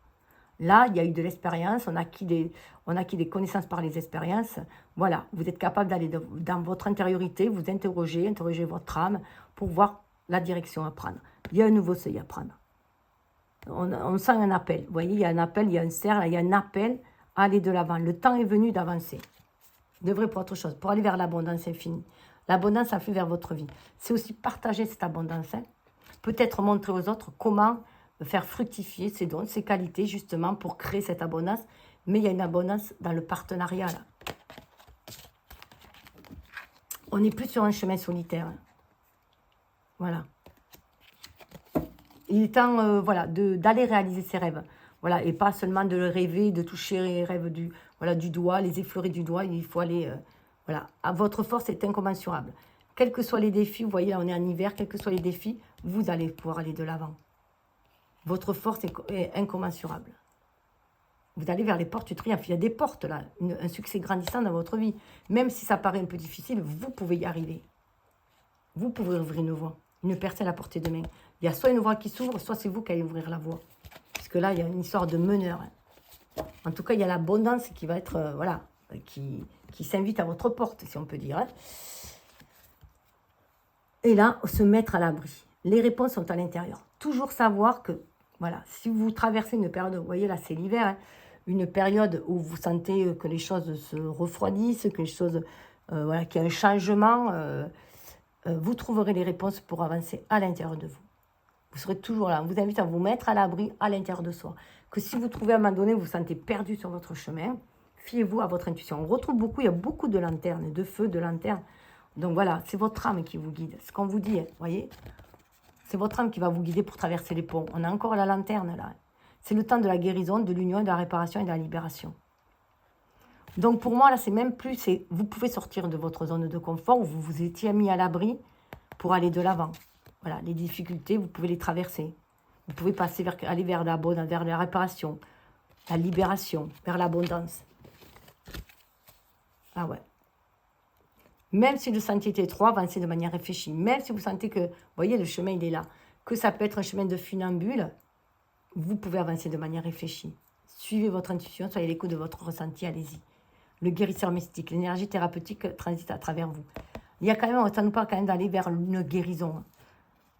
Là, il y a eu de l'expérience, on a acquis des connaissances par les expériences. Voilà, vous êtes capable d'aller dans votre intériorité, vous interroger votre âme pour voir la direction à prendre. Il y a un nouveau seuil à prendre. On sent un appel. Vous voyez, il y a un appel, il y a un cercle, il y a un appel à aller de l'avant. Le temps est venu d'avancer. Devrait pour autre chose, pour aller vers l'abondance infinie. L'abondance, ça fait vers votre vie. C'est aussi partager cette abondance. Hein. Peut-être montrer aux autres comment faire fructifier ses dons, ses qualités, justement, pour créer cette abondance. Mais il y a une abondance dans le partenariat, là. On n'est plus sur un chemin solitaire. Hein. Voilà. Il est temps, voilà, d'aller réaliser ses rêves. Voilà, et pas seulement de rêver, de toucher les rêves du doigt, les effleurer du doigt. Il faut aller, voilà. Votre force est incommensurable. Quels que soient les défis, vous voyez, là, on est en hiver, quels que soient les défis, vous allez pouvoir aller de l'avant. Votre force est incommensurable. Vous allez vers les portes du triomphe. Il y a des portes là, un succès grandissant dans votre vie. Même si ça paraît un peu difficile, vous pouvez y arriver. Vous pouvez ouvrir une voie, une percée à la portée de main. Il y a soit une voie qui s'ouvre, soit c'est vous qui allez ouvrir la voie. Parce que là, il y a une histoire de meneur. Hein. En tout cas, il y a l'abondance qui va être, voilà, qui s'invite à votre porte, si on peut dire. Hein. Et là, se mettre à l'abri. Les réponses sont à l'intérieur. Toujours savoir que, voilà, si vous traversez une période, vous voyez là, c'est l'hiver, hein, une période où vous sentez que les choses se refroidissent, que les choses, voilà, qu'il y a un changement, vous trouverez les réponses pour avancer à l'intérieur de vous. Vous serez toujours là. On vous invite à vous mettre à l'abri à l'intérieur de soi. Que si vous trouvez à un moment donné, vous vous sentez perdu sur votre chemin, fiez-vous à votre intuition. On retrouve beaucoup, il y a beaucoup de lanternes, de feux, de lanternes. Donc voilà, c'est votre âme qui vous guide. Ce qu'on vous dit, vous voyez, c'est votre âme qui va vous guider pour traverser les ponts. On a encore la lanterne là. C'est le temps de la guérison, de l'union, de la réparation et de la libération. Donc pour moi, là, c'est même plus, vous pouvez sortir de votre zone de confort où vous vous étiez mis à l'abri pour aller de l'avant. Voilà, les difficultés, vous pouvez les traverser. Vous pouvez passer aller vers la bonne, vers la réparation, la libération, vers l'abondance. Ah ouais. Même si le sentier est étroit, avancez de manière réfléchie. Même si vous sentez que, vous voyez, le chemin, il est là. Que ça peut être un chemin de funambule, vous pouvez avancer de manière réfléchie. Suivez votre intuition, soyez à l'écoute de votre ressenti, allez-y. Le guérisseur mystique, l'énergie thérapeutique transite à travers vous. Il y a quand même, ça nous parle quand même d'aller vers une guérison.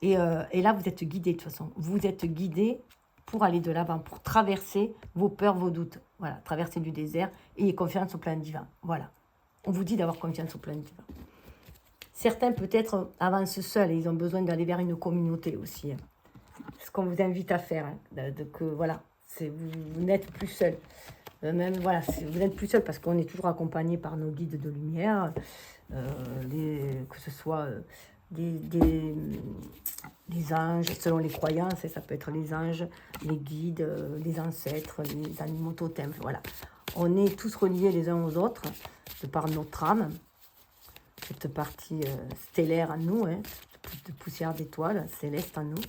Et là, vous êtes guidé de toute façon. Vous êtes guidé pour aller de l'avant, pour traverser vos peurs, vos doutes. Voilà, traverser du désert. Ayez confiance au plan divin. Voilà. On vous dit d'avoir confiance au plan divin. Certains, peut-être, avancent seuls et ils ont besoin d'aller vers une communauté aussi. C'est ce qu'on vous invite à faire. Voilà, vous n'êtes plus seul. Même, voilà, vous n'êtes plus seul parce qu'on est toujours accompagné par nos guides de lumière. Que ce soit... des anges, selon les croyances, ça peut être les anges, les guides, les ancêtres, les animaux totems, voilà. On est tous reliés les uns aux autres, de par notre âme, cette partie stellaire en nous, de poussière d'étoiles, céleste en nous.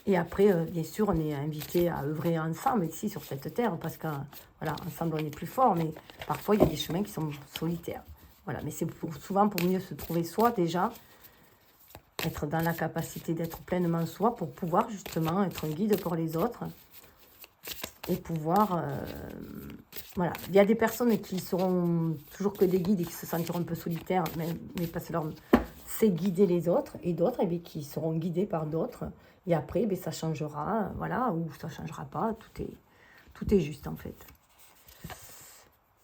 Et après, bien sûr, on est invité à œuvrer ensemble ici sur cette terre, parce que voilà, ensemble on est plus fort, mais parfois il y a des chemins qui sont solitaires. Voilà, mais c'est souvent pour mieux se trouver soi déjà, être dans la capacité d'être pleinement soi pour pouvoir justement être un guide pour les autres et pouvoir... voilà, il y a des personnes qui seront toujours que des guides et qui se sentiront un peu solitaires, mais parce que c'est guider les autres, et d'autres qui seront guidés par d'autres, et après ça changera, voilà, ou ça changera pas, tout est juste en fait.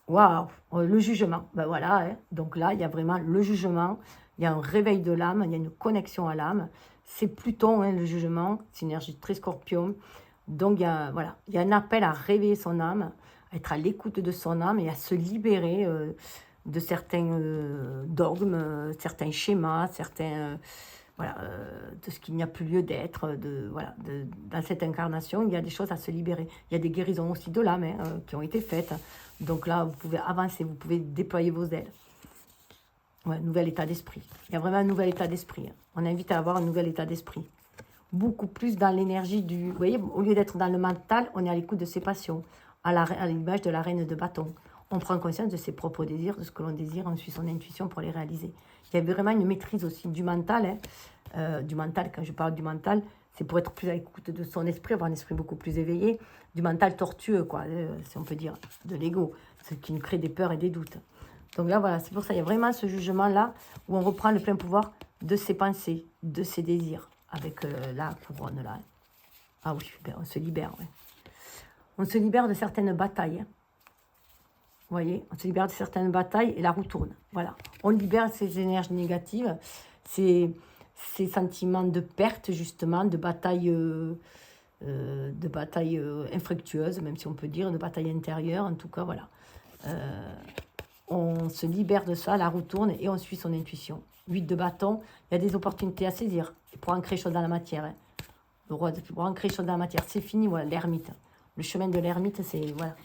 Waouh, le jugement, ben voilà, donc là il y a vraiment le jugement. Il y a un réveil de l'âme, il y a une connexion à l'âme. C'est Pluton, le jugement, c'est une énergie très scorpion. Donc, il y a un appel à réveiller son âme, à être à l'écoute de son âme et à se libérer de certains dogmes, certains schémas, de ce qu'il n'y a plus lieu d'être. Dans cette incarnation, il y a des choses à se libérer. Il y a des guérisons aussi de l'âme qui ont été faites. Donc là, vous pouvez avancer, vous pouvez déployer vos ailes. Ouais, nouvel état d'esprit. Il y a vraiment un nouvel état d'esprit. On invite à avoir un nouvel état d'esprit. Beaucoup plus dans l'énergie du... Vous voyez, au lieu d'être dans le mental, on est à l'écoute de ses passions, à l'image de la reine de bâton. On prend conscience de ses propres désirs, de ce que l'on désire, on suit son intuition pour les réaliser. Il y a vraiment une maîtrise aussi du mental. Du mental, quand je parle du mental, c'est pour être plus à l'écoute de son esprit, avoir un esprit beaucoup plus éveillé. Du mental tortueux, quoi, si on peut dire, de l'ego, ce qui nous crée des peurs et des doutes. Donc là, voilà, c'est pour ça, il y a vraiment ce jugement-là où on reprend le plein pouvoir de ses pensées, de ses désirs, avec la couronne, là. Ah oui, ben, on se libère, ouais. On se libère de certaines batailles. Vous voyez, on se libère de certaines batailles et la roue tourne. Voilà, on libère ces énergies négatives, ces sentiments de perte, justement, de batailles infructueuses, même si on peut dire, de batailles intérieures, en tout cas, voilà. On se libère de ça, la roue tourne et on suit son intuition. 8 de bâton, il y a des opportunités à saisir pour ancrer chose dans la matière. Le roi, pour ancrer chose dans la matière, c'est fini, voilà, l'ermite. Le chemin de l'ermite, c'est, voilà.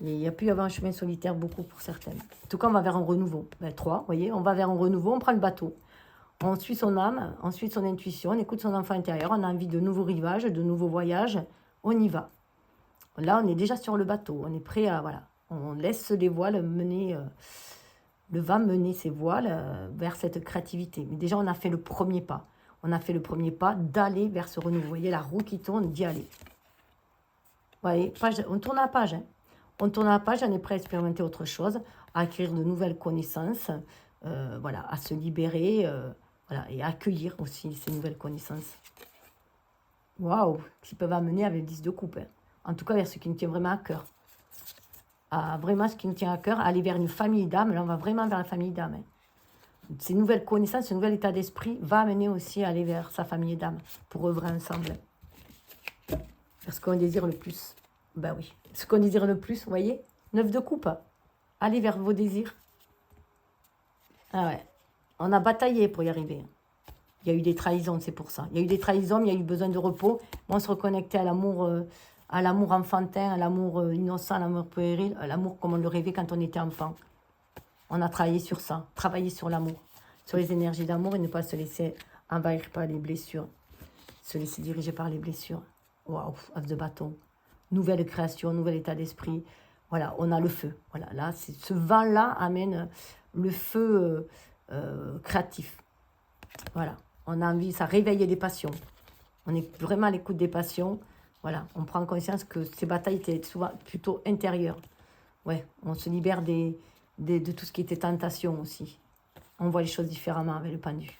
Mais il n'y a plus à avoir un chemin solitaire, beaucoup pour certaines. En tout cas, on va vers un renouveau. 3, vous voyez, on va vers un renouveau, on prend le bateau. On suit son âme, on suit son intuition, on écoute son enfant intérieur, on a envie de nouveaux rivages, de nouveaux voyages, on y va. Là, on est déjà sur le bateau, on est prêt à, voilà. On laisse les voiles mener, le vent mener ses voiles vers cette créativité. Mais déjà, on a fait le premier pas. On a fait le premier pas d'aller vers ce renouveau. Vous voyez la roue qui tourne, d'y aller. Vous voyez, on tourne à la page. On tourne à la page, on est prêt à expérimenter autre chose, à acquérir de nouvelles connaissances, voilà, à se libérer voilà, et à accueillir aussi ces nouvelles connaissances. Waouh, qui peuvent amener avec le 10 de coupe. En tout cas, vers ce qui nous tient vraiment à cœur. Vraiment ce qui nous tient à cœur, aller vers une famille d'âmes. Là, on va vraiment vers la famille d'âmes. Ces nouvelles connaissances, ce nouvel état d'esprit va amener aussi à aller vers sa famille d'âme pour œuvrer ensemble. Faire ce qu'on désire le plus. Ben oui, ce qu'on désire le plus, vous voyez, 9 de coupe. Allez vers vos désirs. Ah ouais, on a bataillé pour y arriver. Il y a eu des trahisons, c'est pour ça. Il y a eu des trahisons, il y a eu besoin de repos. Moi, on se reconnectait à l'amour enfantin, à l'amour innocent, à l'amour puéril, à l'amour comme on le rêvait quand on était enfant. On a travaillé sur ça, travaillé sur l'amour, sur les énergies d'amour et ne pas se laisser envahir par les blessures, se laisser diriger par les blessures. Waouh, œuf de bâton. Nouvelle création, nouvel état d'esprit. Voilà, on a le feu. Voilà, là, ce vent-là amène le feu créatif. Voilà, on a envie, ça réveille les passions. On est vraiment à l'écoute des passions. Voilà, on prend conscience que ces batailles étaient souvent plutôt intérieures. Ouais, on se libère de tout ce qui était tentation aussi. On voit les choses différemment avec le pendu.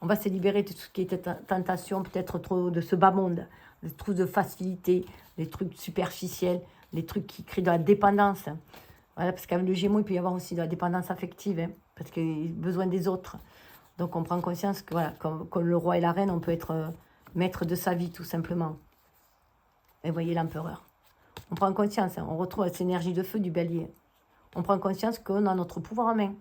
On va se libérer de tout ce qui était tentation, peut-être trop de ce bas monde, des trucs de facilité, les trucs superficiels, les trucs qui créent de la dépendance. Voilà, parce qu'avec le Gémeaux, il peut y avoir aussi de la dépendance affective, hein, parce qu'il a besoin des autres. Donc on prend conscience que voilà, comme le roi et la reine, on peut être maître de sa vie tout simplement. Et voyez l'empereur. On prend conscience, hein, on retrouve cette énergie de feu du bélier. On prend conscience qu'on a notre pouvoir en main.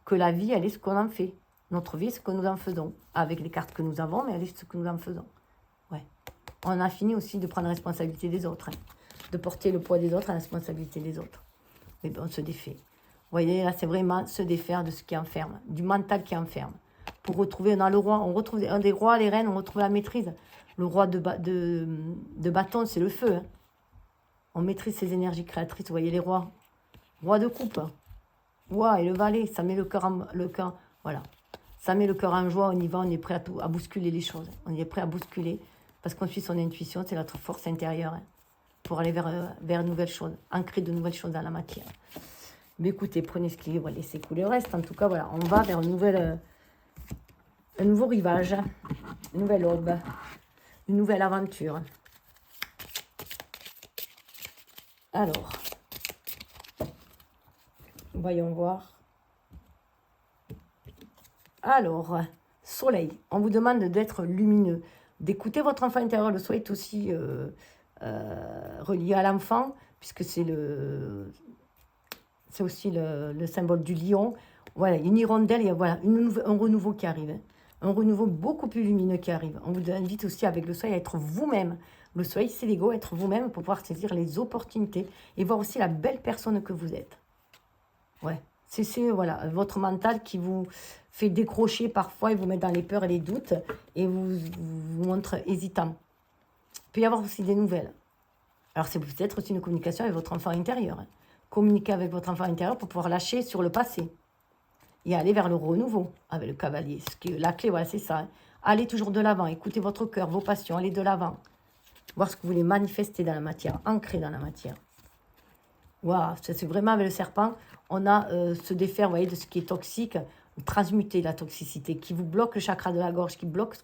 Que la vie, elle est ce qu'on en fait. Notre vie, c'est ce que nous en faisons. Avec les cartes que nous avons, mais elle est ce que nous en faisons. Ouais. On a fini aussi de prendre la responsabilité des autres. Hein, de porter le poids des autres à la responsabilité des autres. Mais ben, on se défait. Vous voyez, là, c'est vraiment se défaire de ce qui enferme, du mental qui enferme. Pour retrouver, on a le roi, on retrouve un des rois, les reines, on retrouve la maîtrise. Le roi de bâton, c'est le feu. Hein. On maîtrise ses énergies créatrices. Vous voyez les rois. Roi de coupe. Roi et le valet, ça met le cœur voilà. Ça met le cœur en joie, on y va, on est prêt à bousculer les choses. On est prêt à bousculer parce qu'on suit son intuition, c'est notre force intérieure. Hein, pour aller vers de nouvelles choses, ancrer de nouvelles choses dans la matière. Mais écoutez, prenez ce qui est, laissez couler le reste. En tout cas, voilà, on va vers un nouveau rivage, une nouvelle aube, une nouvelle aventure. Alors, voyons voir. Alors, soleil, on vous demande d'être lumineux, d'écouter votre enfant intérieur. Le soleil est aussi relié à l'enfant, puisque c'est aussi le symbole du lion. Voilà, une hirondelle, il y a voilà, un renouveau qui arrive. Hein. Un renouveau beaucoup plus lumineux qui arrive. On vous invite aussi avec le soleil à être vous-même. Le soleil, c'est l'ego, être vous-même pour pouvoir saisir les opportunités et voir aussi la belle personne que vous êtes. Ouais, c'est voilà, votre mental qui vous fait décrocher parfois et vous met dans les peurs et les doutes et vous montre hésitant. Il peut y avoir aussi des nouvelles. Alors, c'est peut-être aussi une communication avec votre enfant intérieur. Hein. Communiquer avec votre enfant intérieur pour pouvoir lâcher sur le passé et aller vers le renouveau avec le cavalier. La clé, voilà, c'est ça. Hein. Allez toujours de l'avant, écoutez votre cœur, vos passions, allez de l'avant. Voir ce que vous voulez manifester dans la matière, ancrer dans la matière. Waouh, c'est vraiment avec le serpent, on a se défaire, vous voyez, de ce qui est toxique, transmuter la toxicité, qui vous bloque le chakra de la gorge, qui bloque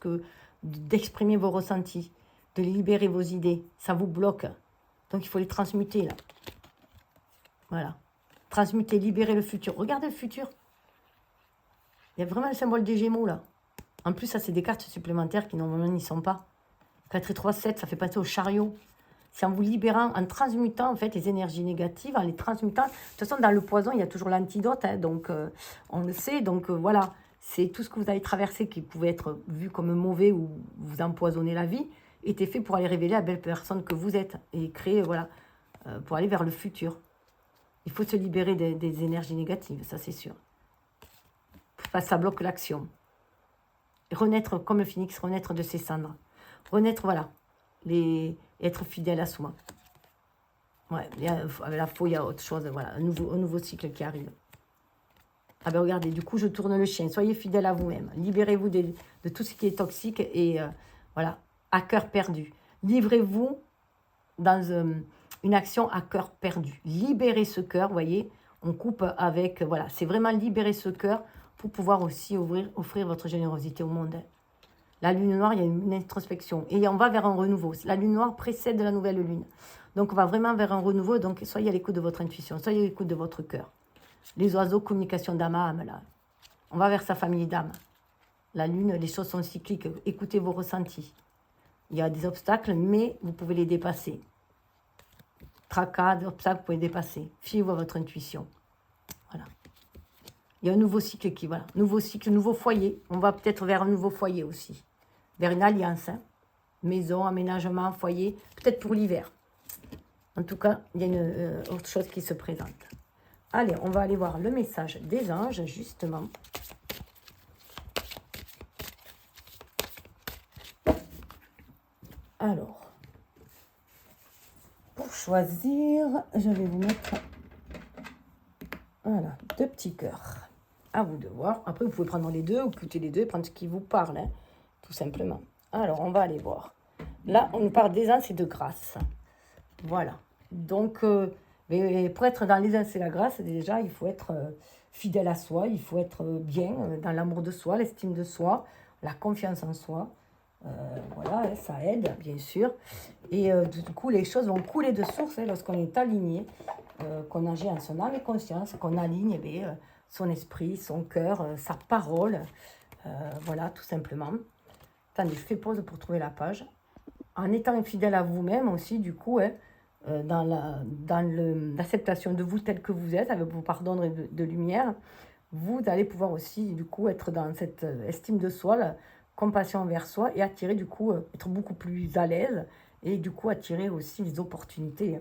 d'exprimer vos ressentis, de libérer vos idées. Ça vous bloque. Donc, il faut les transmuter, là. Voilà. Transmuter, libérer le futur. Regardez le futur. Il y a vraiment le symbole des Gémeaux, là. En plus, ça, c'est des cartes supplémentaires qui, normalement, n'y sont pas. 4 et 3, 7, ça fait passer au chariot. C'est en vous libérant, en transmutant, en fait, les énergies négatives, en les transmutant. De toute façon, dans le poison, il y a toujours l'antidote, hein, donc on le sait. Donc, voilà, c'est tout ce que vous avez traversé qui pouvait être vu comme mauvais ou vous empoisonner la vie, était fait pour aller révéler la belle personne que vous êtes et créer, voilà, pour aller vers le futur. Il faut se libérer des énergies négatives, ça c'est sûr. Parce que ça bloque l'action. Renaître comme le phénix, renaître de ses cendres. Renaître, voilà, être fidèle à soi. Ouais, avec la faux, il y a autre chose, voilà, un nouveau cycle qui arrive. Ah ben regardez, du coup, je tourne le chien. Soyez fidèle à vous-même. Libérez-vous de tout ce qui est toxique et voilà, à cœur perdu. Livrez-vous dans une action à cœur perdu. Libérez ce cœur, vous voyez, on coupe avec, voilà, c'est vraiment libérer ce cœur pour pouvoir aussi offrir votre générosité au monde. La lune noire, il y a une introspection. Et on va vers un renouveau. La lune noire précède la nouvelle lune. Donc, on va vraiment vers un renouveau. Donc, soyez à l'écoute de votre intuition. Soyez à l'écoute de votre cœur. Les oiseaux, communication d'âme à âme, là. On va vers sa famille d'âme. La lune, les choses sont cycliques. Écoutez vos ressentis. Il y a des obstacles, mais vous pouvez les dépasser. Tracas, obstacles, vous pouvez les dépasser. Fiez-vous à votre intuition. Voilà. Il y a un nouveau cycle qui, voilà, nouveau cycle, nouveau foyer. On va peut-être vers un nouveau foyer aussi. Vers une alliance. Hein. Maison, aménagement, foyer. Peut-être pour l'hiver. En tout cas, il y a une autre chose qui se présente. Allez, on va aller voir le message des anges, justement. Alors, pour choisir, je vais vous mettre, voilà, 2 petits cœurs. À vous de voir. Après, vous pouvez prendre les deux, ou écouter les deux, prendre ce qui vous parle, hein, tout simplement. Alors, on va aller voir. Là, on nous parle des ans, c'est de grâce. Voilà. Donc, mais pour être dans les ans, c'est la grâce, déjà, il faut être fidèle à soi, il faut être bien dans l'amour de soi, l'estime de soi, la confiance en soi. Voilà, ça aide, bien sûr. Et du coup, les choses vont couler de source lorsqu'on est aligné, qu'on agit en son âme et conscience, qu'on aligne son esprit, son cœur, sa parole. Voilà, tout simplement. Attendez, je fais pause pour trouver la page. En étant fidèle à vous-même aussi, du coup, dans l'acceptation de vous tel que vous êtes, avec vos pardons de lumière, vous allez pouvoir aussi, du coup, être dans cette estime de soi, la compassion envers soi, et attirer, du coup, être beaucoup plus à l'aise, et du coup, attirer aussi les opportunités.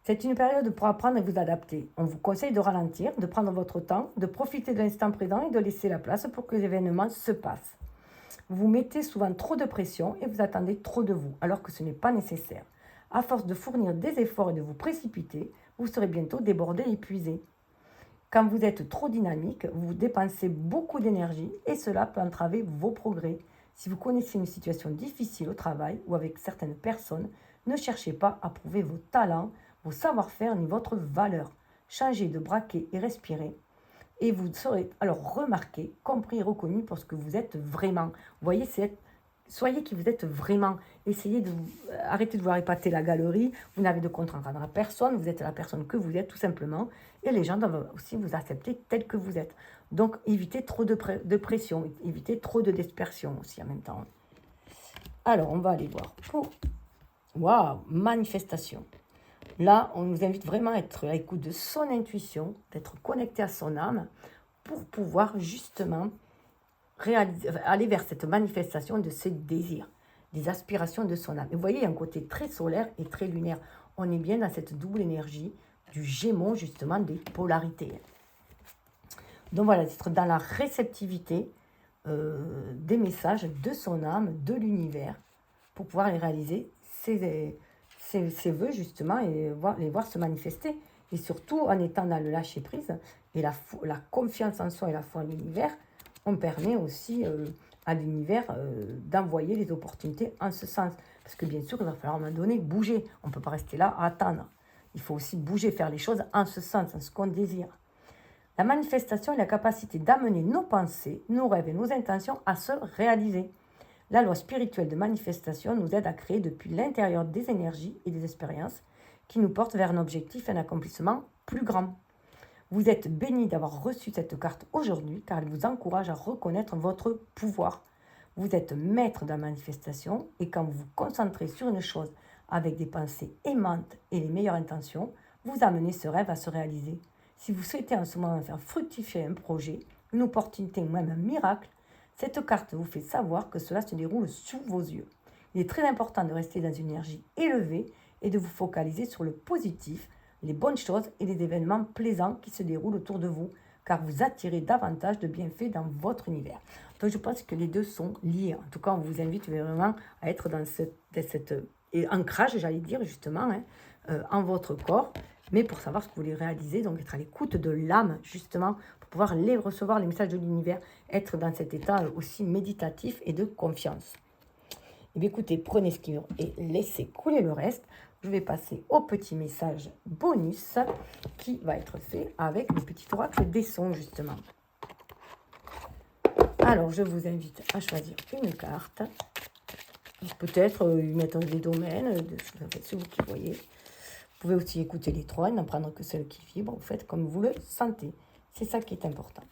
C'est une période pour apprendre et vous adapter. On vous conseille de ralentir, de prendre votre temps, de profiter de l'instant présent et de laisser la place pour que les événements se passent. Vous mettez souvent trop de pression et vous attendez trop de vous, alors que ce n'est pas nécessaire. À force de fournir des efforts et de vous précipiter, vous serez bientôt débordé et épuisé. Quand vous êtes trop dynamique, vous dépensez beaucoup d'énergie et cela peut entraver vos progrès. Si vous connaissez une situation difficile au travail ou avec certaines personnes, ne cherchez pas à prouver vos talents, vos savoir-faire ni votre valeur. Changez de braquet et respirez. Et vous serez alors remarqué, compris et reconnu pour ce que vous êtes vraiment. Vous voyez, soyez qui vous êtes vraiment. Essayez de arrêtez de vouloir épater la galerie. Vous n'avez de compte à rendre à personne. Vous êtes la personne que vous êtes, tout simplement. Et les gens doivent aussi vous accepter tel que vous êtes. Donc, évitez trop de pression. Évitez trop de dispersion aussi en même temps. Alors, on va aller voir pour... Waouh, manifestation. Là, on nous invite vraiment à être à l'écoute de son intuition, d'être connecté à son âme pour pouvoir justement aller vers cette manifestation de ses désirs, des aspirations de son âme. Et vous voyez, il y a un côté très solaire et très lunaire. On est bien dans cette double énergie du Gémeaux, justement, des polarités. Donc voilà, d'être dans la réceptivité des messages de son âme, de l'univers, pour pouvoir les réaliser, ses voeux, justement, et les voir se manifester. Et surtout, en étant dans le lâcher-prise et la confiance en soi et la foi en l'univers, on permet aussi à l'univers d'envoyer les opportunités en ce sens. Parce que bien sûr, il va falloir à un moment donné bouger. On ne peut pas rester là à attendre. Il faut aussi bouger, faire les choses en ce sens, en ce qu'on désire. La manifestation est la capacité d'amener nos pensées, nos rêves et nos intentions à se réaliser. La loi spirituelle de manifestation nous aide à créer depuis l'intérieur des énergies et des expériences qui nous portent vers un objectif et un accomplissement plus grand. Vous êtes béni d'avoir reçu cette carte aujourd'hui car elle vous encourage à reconnaître votre pouvoir. Vous êtes maître de la manifestation et quand vous vous concentrez sur une chose avec des pensées aimantes et les meilleures intentions, vous amenez ce rêve à se réaliser. Si vous souhaitez en ce moment faire fructifier un projet, une opportunité ou même un miracle, cette carte vous fait savoir que cela se déroule sous vos yeux. Il est très important de rester dans une énergie élevée et de vous focaliser sur le positif, les bonnes choses et les événements plaisants qui se déroulent autour de vous, car vous attirez davantage de bienfaits dans votre univers. Donc je pense que les deux sont liés. En tout cas, on vous invite vraiment à être dans cet ancrage, j'allais dire justement, en votre corps, mais pour savoir ce que vous voulez réaliser, donc être à l'écoute de l'âme, justement, pour pouvoir recevoir les messages de l'univers, être dans cet état aussi méditatif et de confiance. Et bien écoutez, prenez ce qu'il y a et laissez couler le reste. Je vais passer au petit message bonus qui va être fait avec le petit oracle des sons, justement. Alors, je vous invite à choisir une carte. Peut-être mettre des domaines, c'est vous qui voyez. Vous pouvez aussi écouter les trois, n'en prendre que celle qui vibre. Vous faites comme vous le sentez. C'est ça qui est important.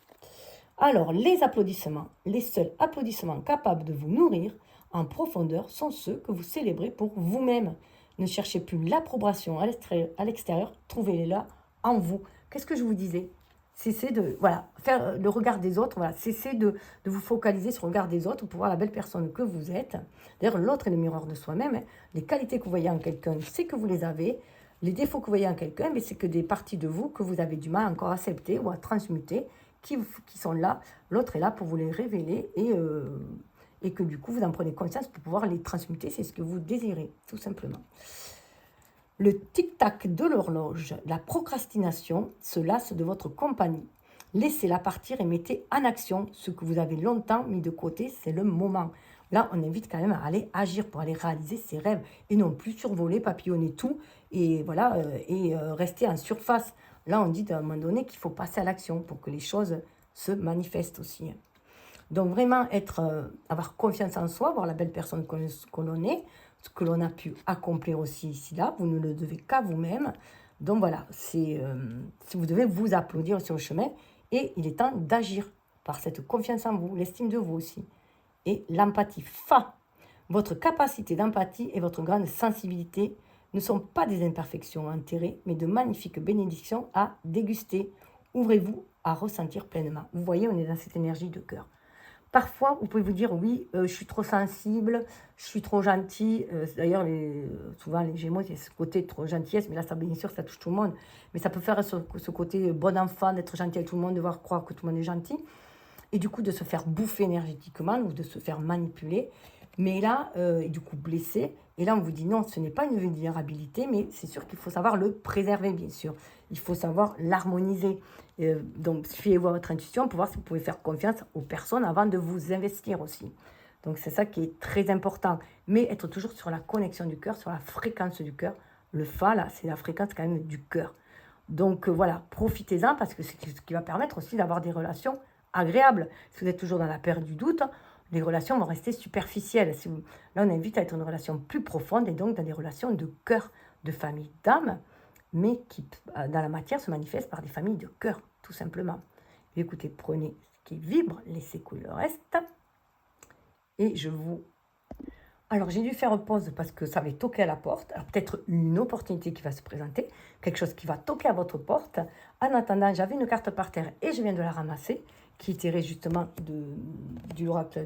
Alors, les applaudissements, les seuls applaudissements capables de vous nourrir en profondeur sont ceux que vous célébrez pour vous-même. Ne cherchez plus l'approbation à l'extérieur, trouvez-les là en vous. Qu'est-ce que je vous disais? Cessez de faire le regard des autres, cessez de vous focaliser sur le regard des autres pour voir la belle personne que vous êtes. D'ailleurs, l'autre est le miroir de soi-même. Les qualités que vous voyez en quelqu'un, c'est que vous les avez. Les défauts que vous voyez en quelqu'un, mais c'est que des parties de vous que vous avez du mal à encore accepter ou à transmuter, qui sont là. L'autre est là pour vous les révéler et que du coup, vous en prenez conscience pour pouvoir les transmuter. C'est ce que vous désirez, tout simplement. Le tic-tac de l'horloge, la procrastination, se lasse de votre compagnie. Laissez-la partir et mettez en action ce que vous avez longtemps mis de côté, c'est le moment. Là, on invite quand même à aller agir pour aller réaliser ses rêves et non plus survoler, papillonner tout et rester en surface. Là, on dit à un moment donné qu'il faut passer à l'action pour que les choses se manifestent aussi. Donc vraiment avoir confiance en soi, avoir la belle personne que l'on est, ce que l'on a pu accomplir aussi ici, là, vous ne le devez qu'à vous-même. Donc voilà, si vous devez vous applaudir sur le chemin, et il est temps d'agir par cette confiance en vous, l'estime de vous aussi. Et l'empathie, votre capacité d'empathie et votre grande sensibilité ne sont pas des imperfections enterrées, mais de magnifiques bénédictions à déguster. Ouvrez-vous à ressentir pleinement. Vous voyez, on est dans cette énergie de cœur. Parfois, vous pouvez vous dire, oui, je suis trop sensible, je suis trop gentil. D'ailleurs, souvent, les Gémeaux, il y a ce côté trop gentillesse, mais là, ça, bien sûr, ça touche tout le monde. Mais ça peut faire ce côté bon enfant, d'être gentil avec tout le monde, de voir croire que tout le monde est gentil. Et du coup, de se faire bouffer énergétiquement ou de se faire manipuler. Mais là, et du coup, blessé. Et là, on vous dit, non, ce n'est pas une vulnérabilité, mais c'est sûr qu'il faut savoir le préserver, bien sûr. Il faut savoir l'harmoniser. Donc, fiez-vous à votre intuition pour voir si vous pouvez faire confiance aux personnes avant de vous investir aussi. Donc, c'est ça qui est très important. Mais être toujours sur la connexion du cœur, sur la fréquence du cœur. Le Fa, là, c'est la fréquence quand même du cœur. Donc, voilà, profitez-en parce que c'est ce qui va permettre aussi d'avoir des relations agréables. Si vous êtes toujours dans la peur du doute, les relations vont rester superficielles. Là, on invite à être une relation plus profonde et donc dans des relations de cœur, de famille, d'âme, mais qui, dans la matière, se manifestent par des familles de cœur, tout simplement. Et écoutez, prenez ce qui vibre, laissez couler le reste. Et je vous... Alors, j'ai dû faire pause parce que ça avait toqué à la porte. Alors, peut-être une opportunité qui va se présenter, quelque chose qui va toquer à votre porte. En attendant, j'avais une carte par terre et je viens de la ramasser, qui est tirée justement du oracle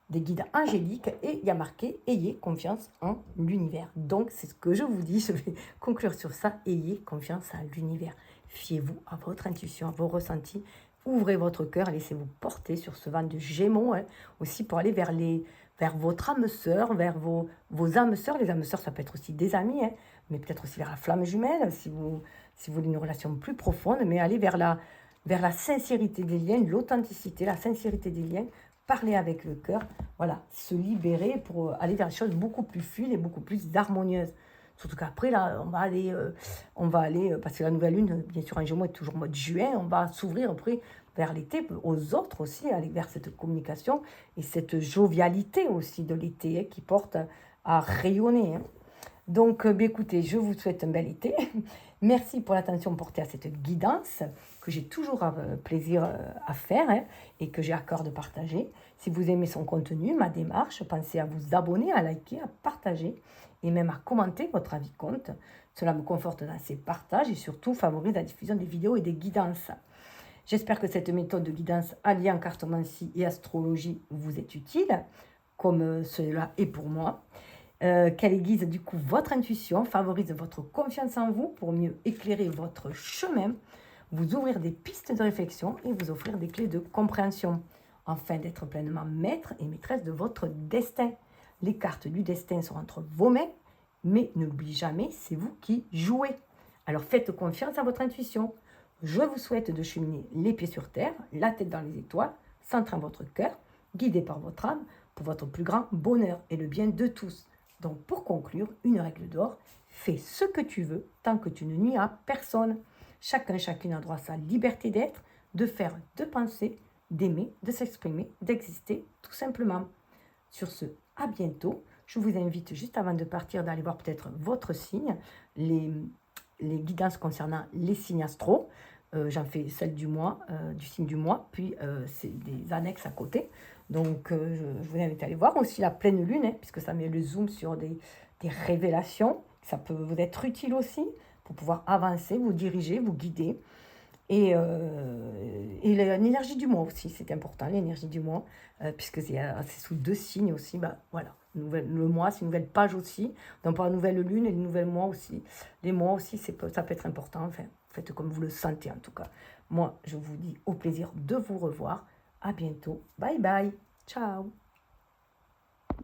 des guides angéliques, et il y a marqué « Ayez confiance en l'univers ». Donc, c'est ce que je vous dis, je vais conclure sur ça. Ayez confiance en l'univers. Fiez-vous à votre intuition, à vos ressentis. Ouvrez votre cœur, laissez-vous porter sur ce vent de Gémeaux, aussi pour aller vers votre âme sœur, vers vos âmes sœurs. Les âmes sœurs, ça peut être aussi des amis, mais peut-être aussi vers la flamme jumelle, si vous voulez une relation plus profonde, mais aller vers la sincérité des liens, l'authenticité, la sincérité des liens, parler avec le cœur, voilà, se libérer pour aller vers des choses beaucoup plus fluides et beaucoup plus harmonieuses. Surtout qu'après, là, on va aller, parce que la nouvelle lune, bien sûr, en Gémeaux est toujours mois de juin, on va s'ouvrir après vers l'été, aux autres aussi, aller vers cette communication et cette jovialité aussi de l'été qui porte à rayonner. Donc, écoutez, je vous souhaite un bel été. Merci pour l'attention portée à cette guidance que j'ai toujours plaisir à faire et que j'ai à cœur de partager. Si vous aimez son contenu, ma démarche, pensez à vous abonner, à liker, à partager et même à commenter, votre avis compte. Cela me conforte dans ces partages et surtout favorise la diffusion des vidéos et des guidances. J'espère que cette méthode de guidance alliée en cartomancie et astrologie vous est utile, comme cela est pour moi. Qu'elle aiguise du coup votre intuition, favorise votre confiance en vous pour mieux éclairer votre chemin, vous ouvrir des pistes de réflexion et vous offrir des clés de compréhension, afin d'être pleinement maître et maîtresse de votre destin. Les cartes du destin sont entre vos mains, mais n'oubliez jamais, c'est vous qui jouez. Alors faites confiance à votre intuition. Je vous souhaite de cheminer les pieds sur terre, la tête dans les étoiles, centrant votre cœur, guidé par votre âme, pour votre plus grand bonheur et le bien de tous. Donc, pour conclure, une règle d'or, fais ce que tu veux tant que tu ne nuis à personne. Chacune a droit à sa liberté d'être, de faire, de penser, d'aimer, de s'exprimer, d'exister, tout simplement. Sur ce, à bientôt. Je vous invite, juste avant de partir, d'aller voir peut-être votre signe, les guidances concernant les signes astro. J'en fais celle du mois, du signe du mois, puis c'est des annexes à côté. Donc, je vous invite à aller voir aussi la pleine lune, hein, puisque ça met le zoom sur des révélations. Ça peut vous être utile aussi pour pouvoir avancer, vous diriger, vous guider. Et l'énergie du mois aussi, c'est important, l'énergie du mois, puisque c'est sous 2 signes aussi. Bah, voilà, le mois, c'est une nouvelle page aussi. Donc, pour la nouvelle lune et le nouvel mois aussi. Les mois aussi, ça peut être important. Enfin, faites comme vous le sentez en tout cas. Moi, je vous dis au plaisir de vous revoir. À bientôt. Bye bye. Ciao.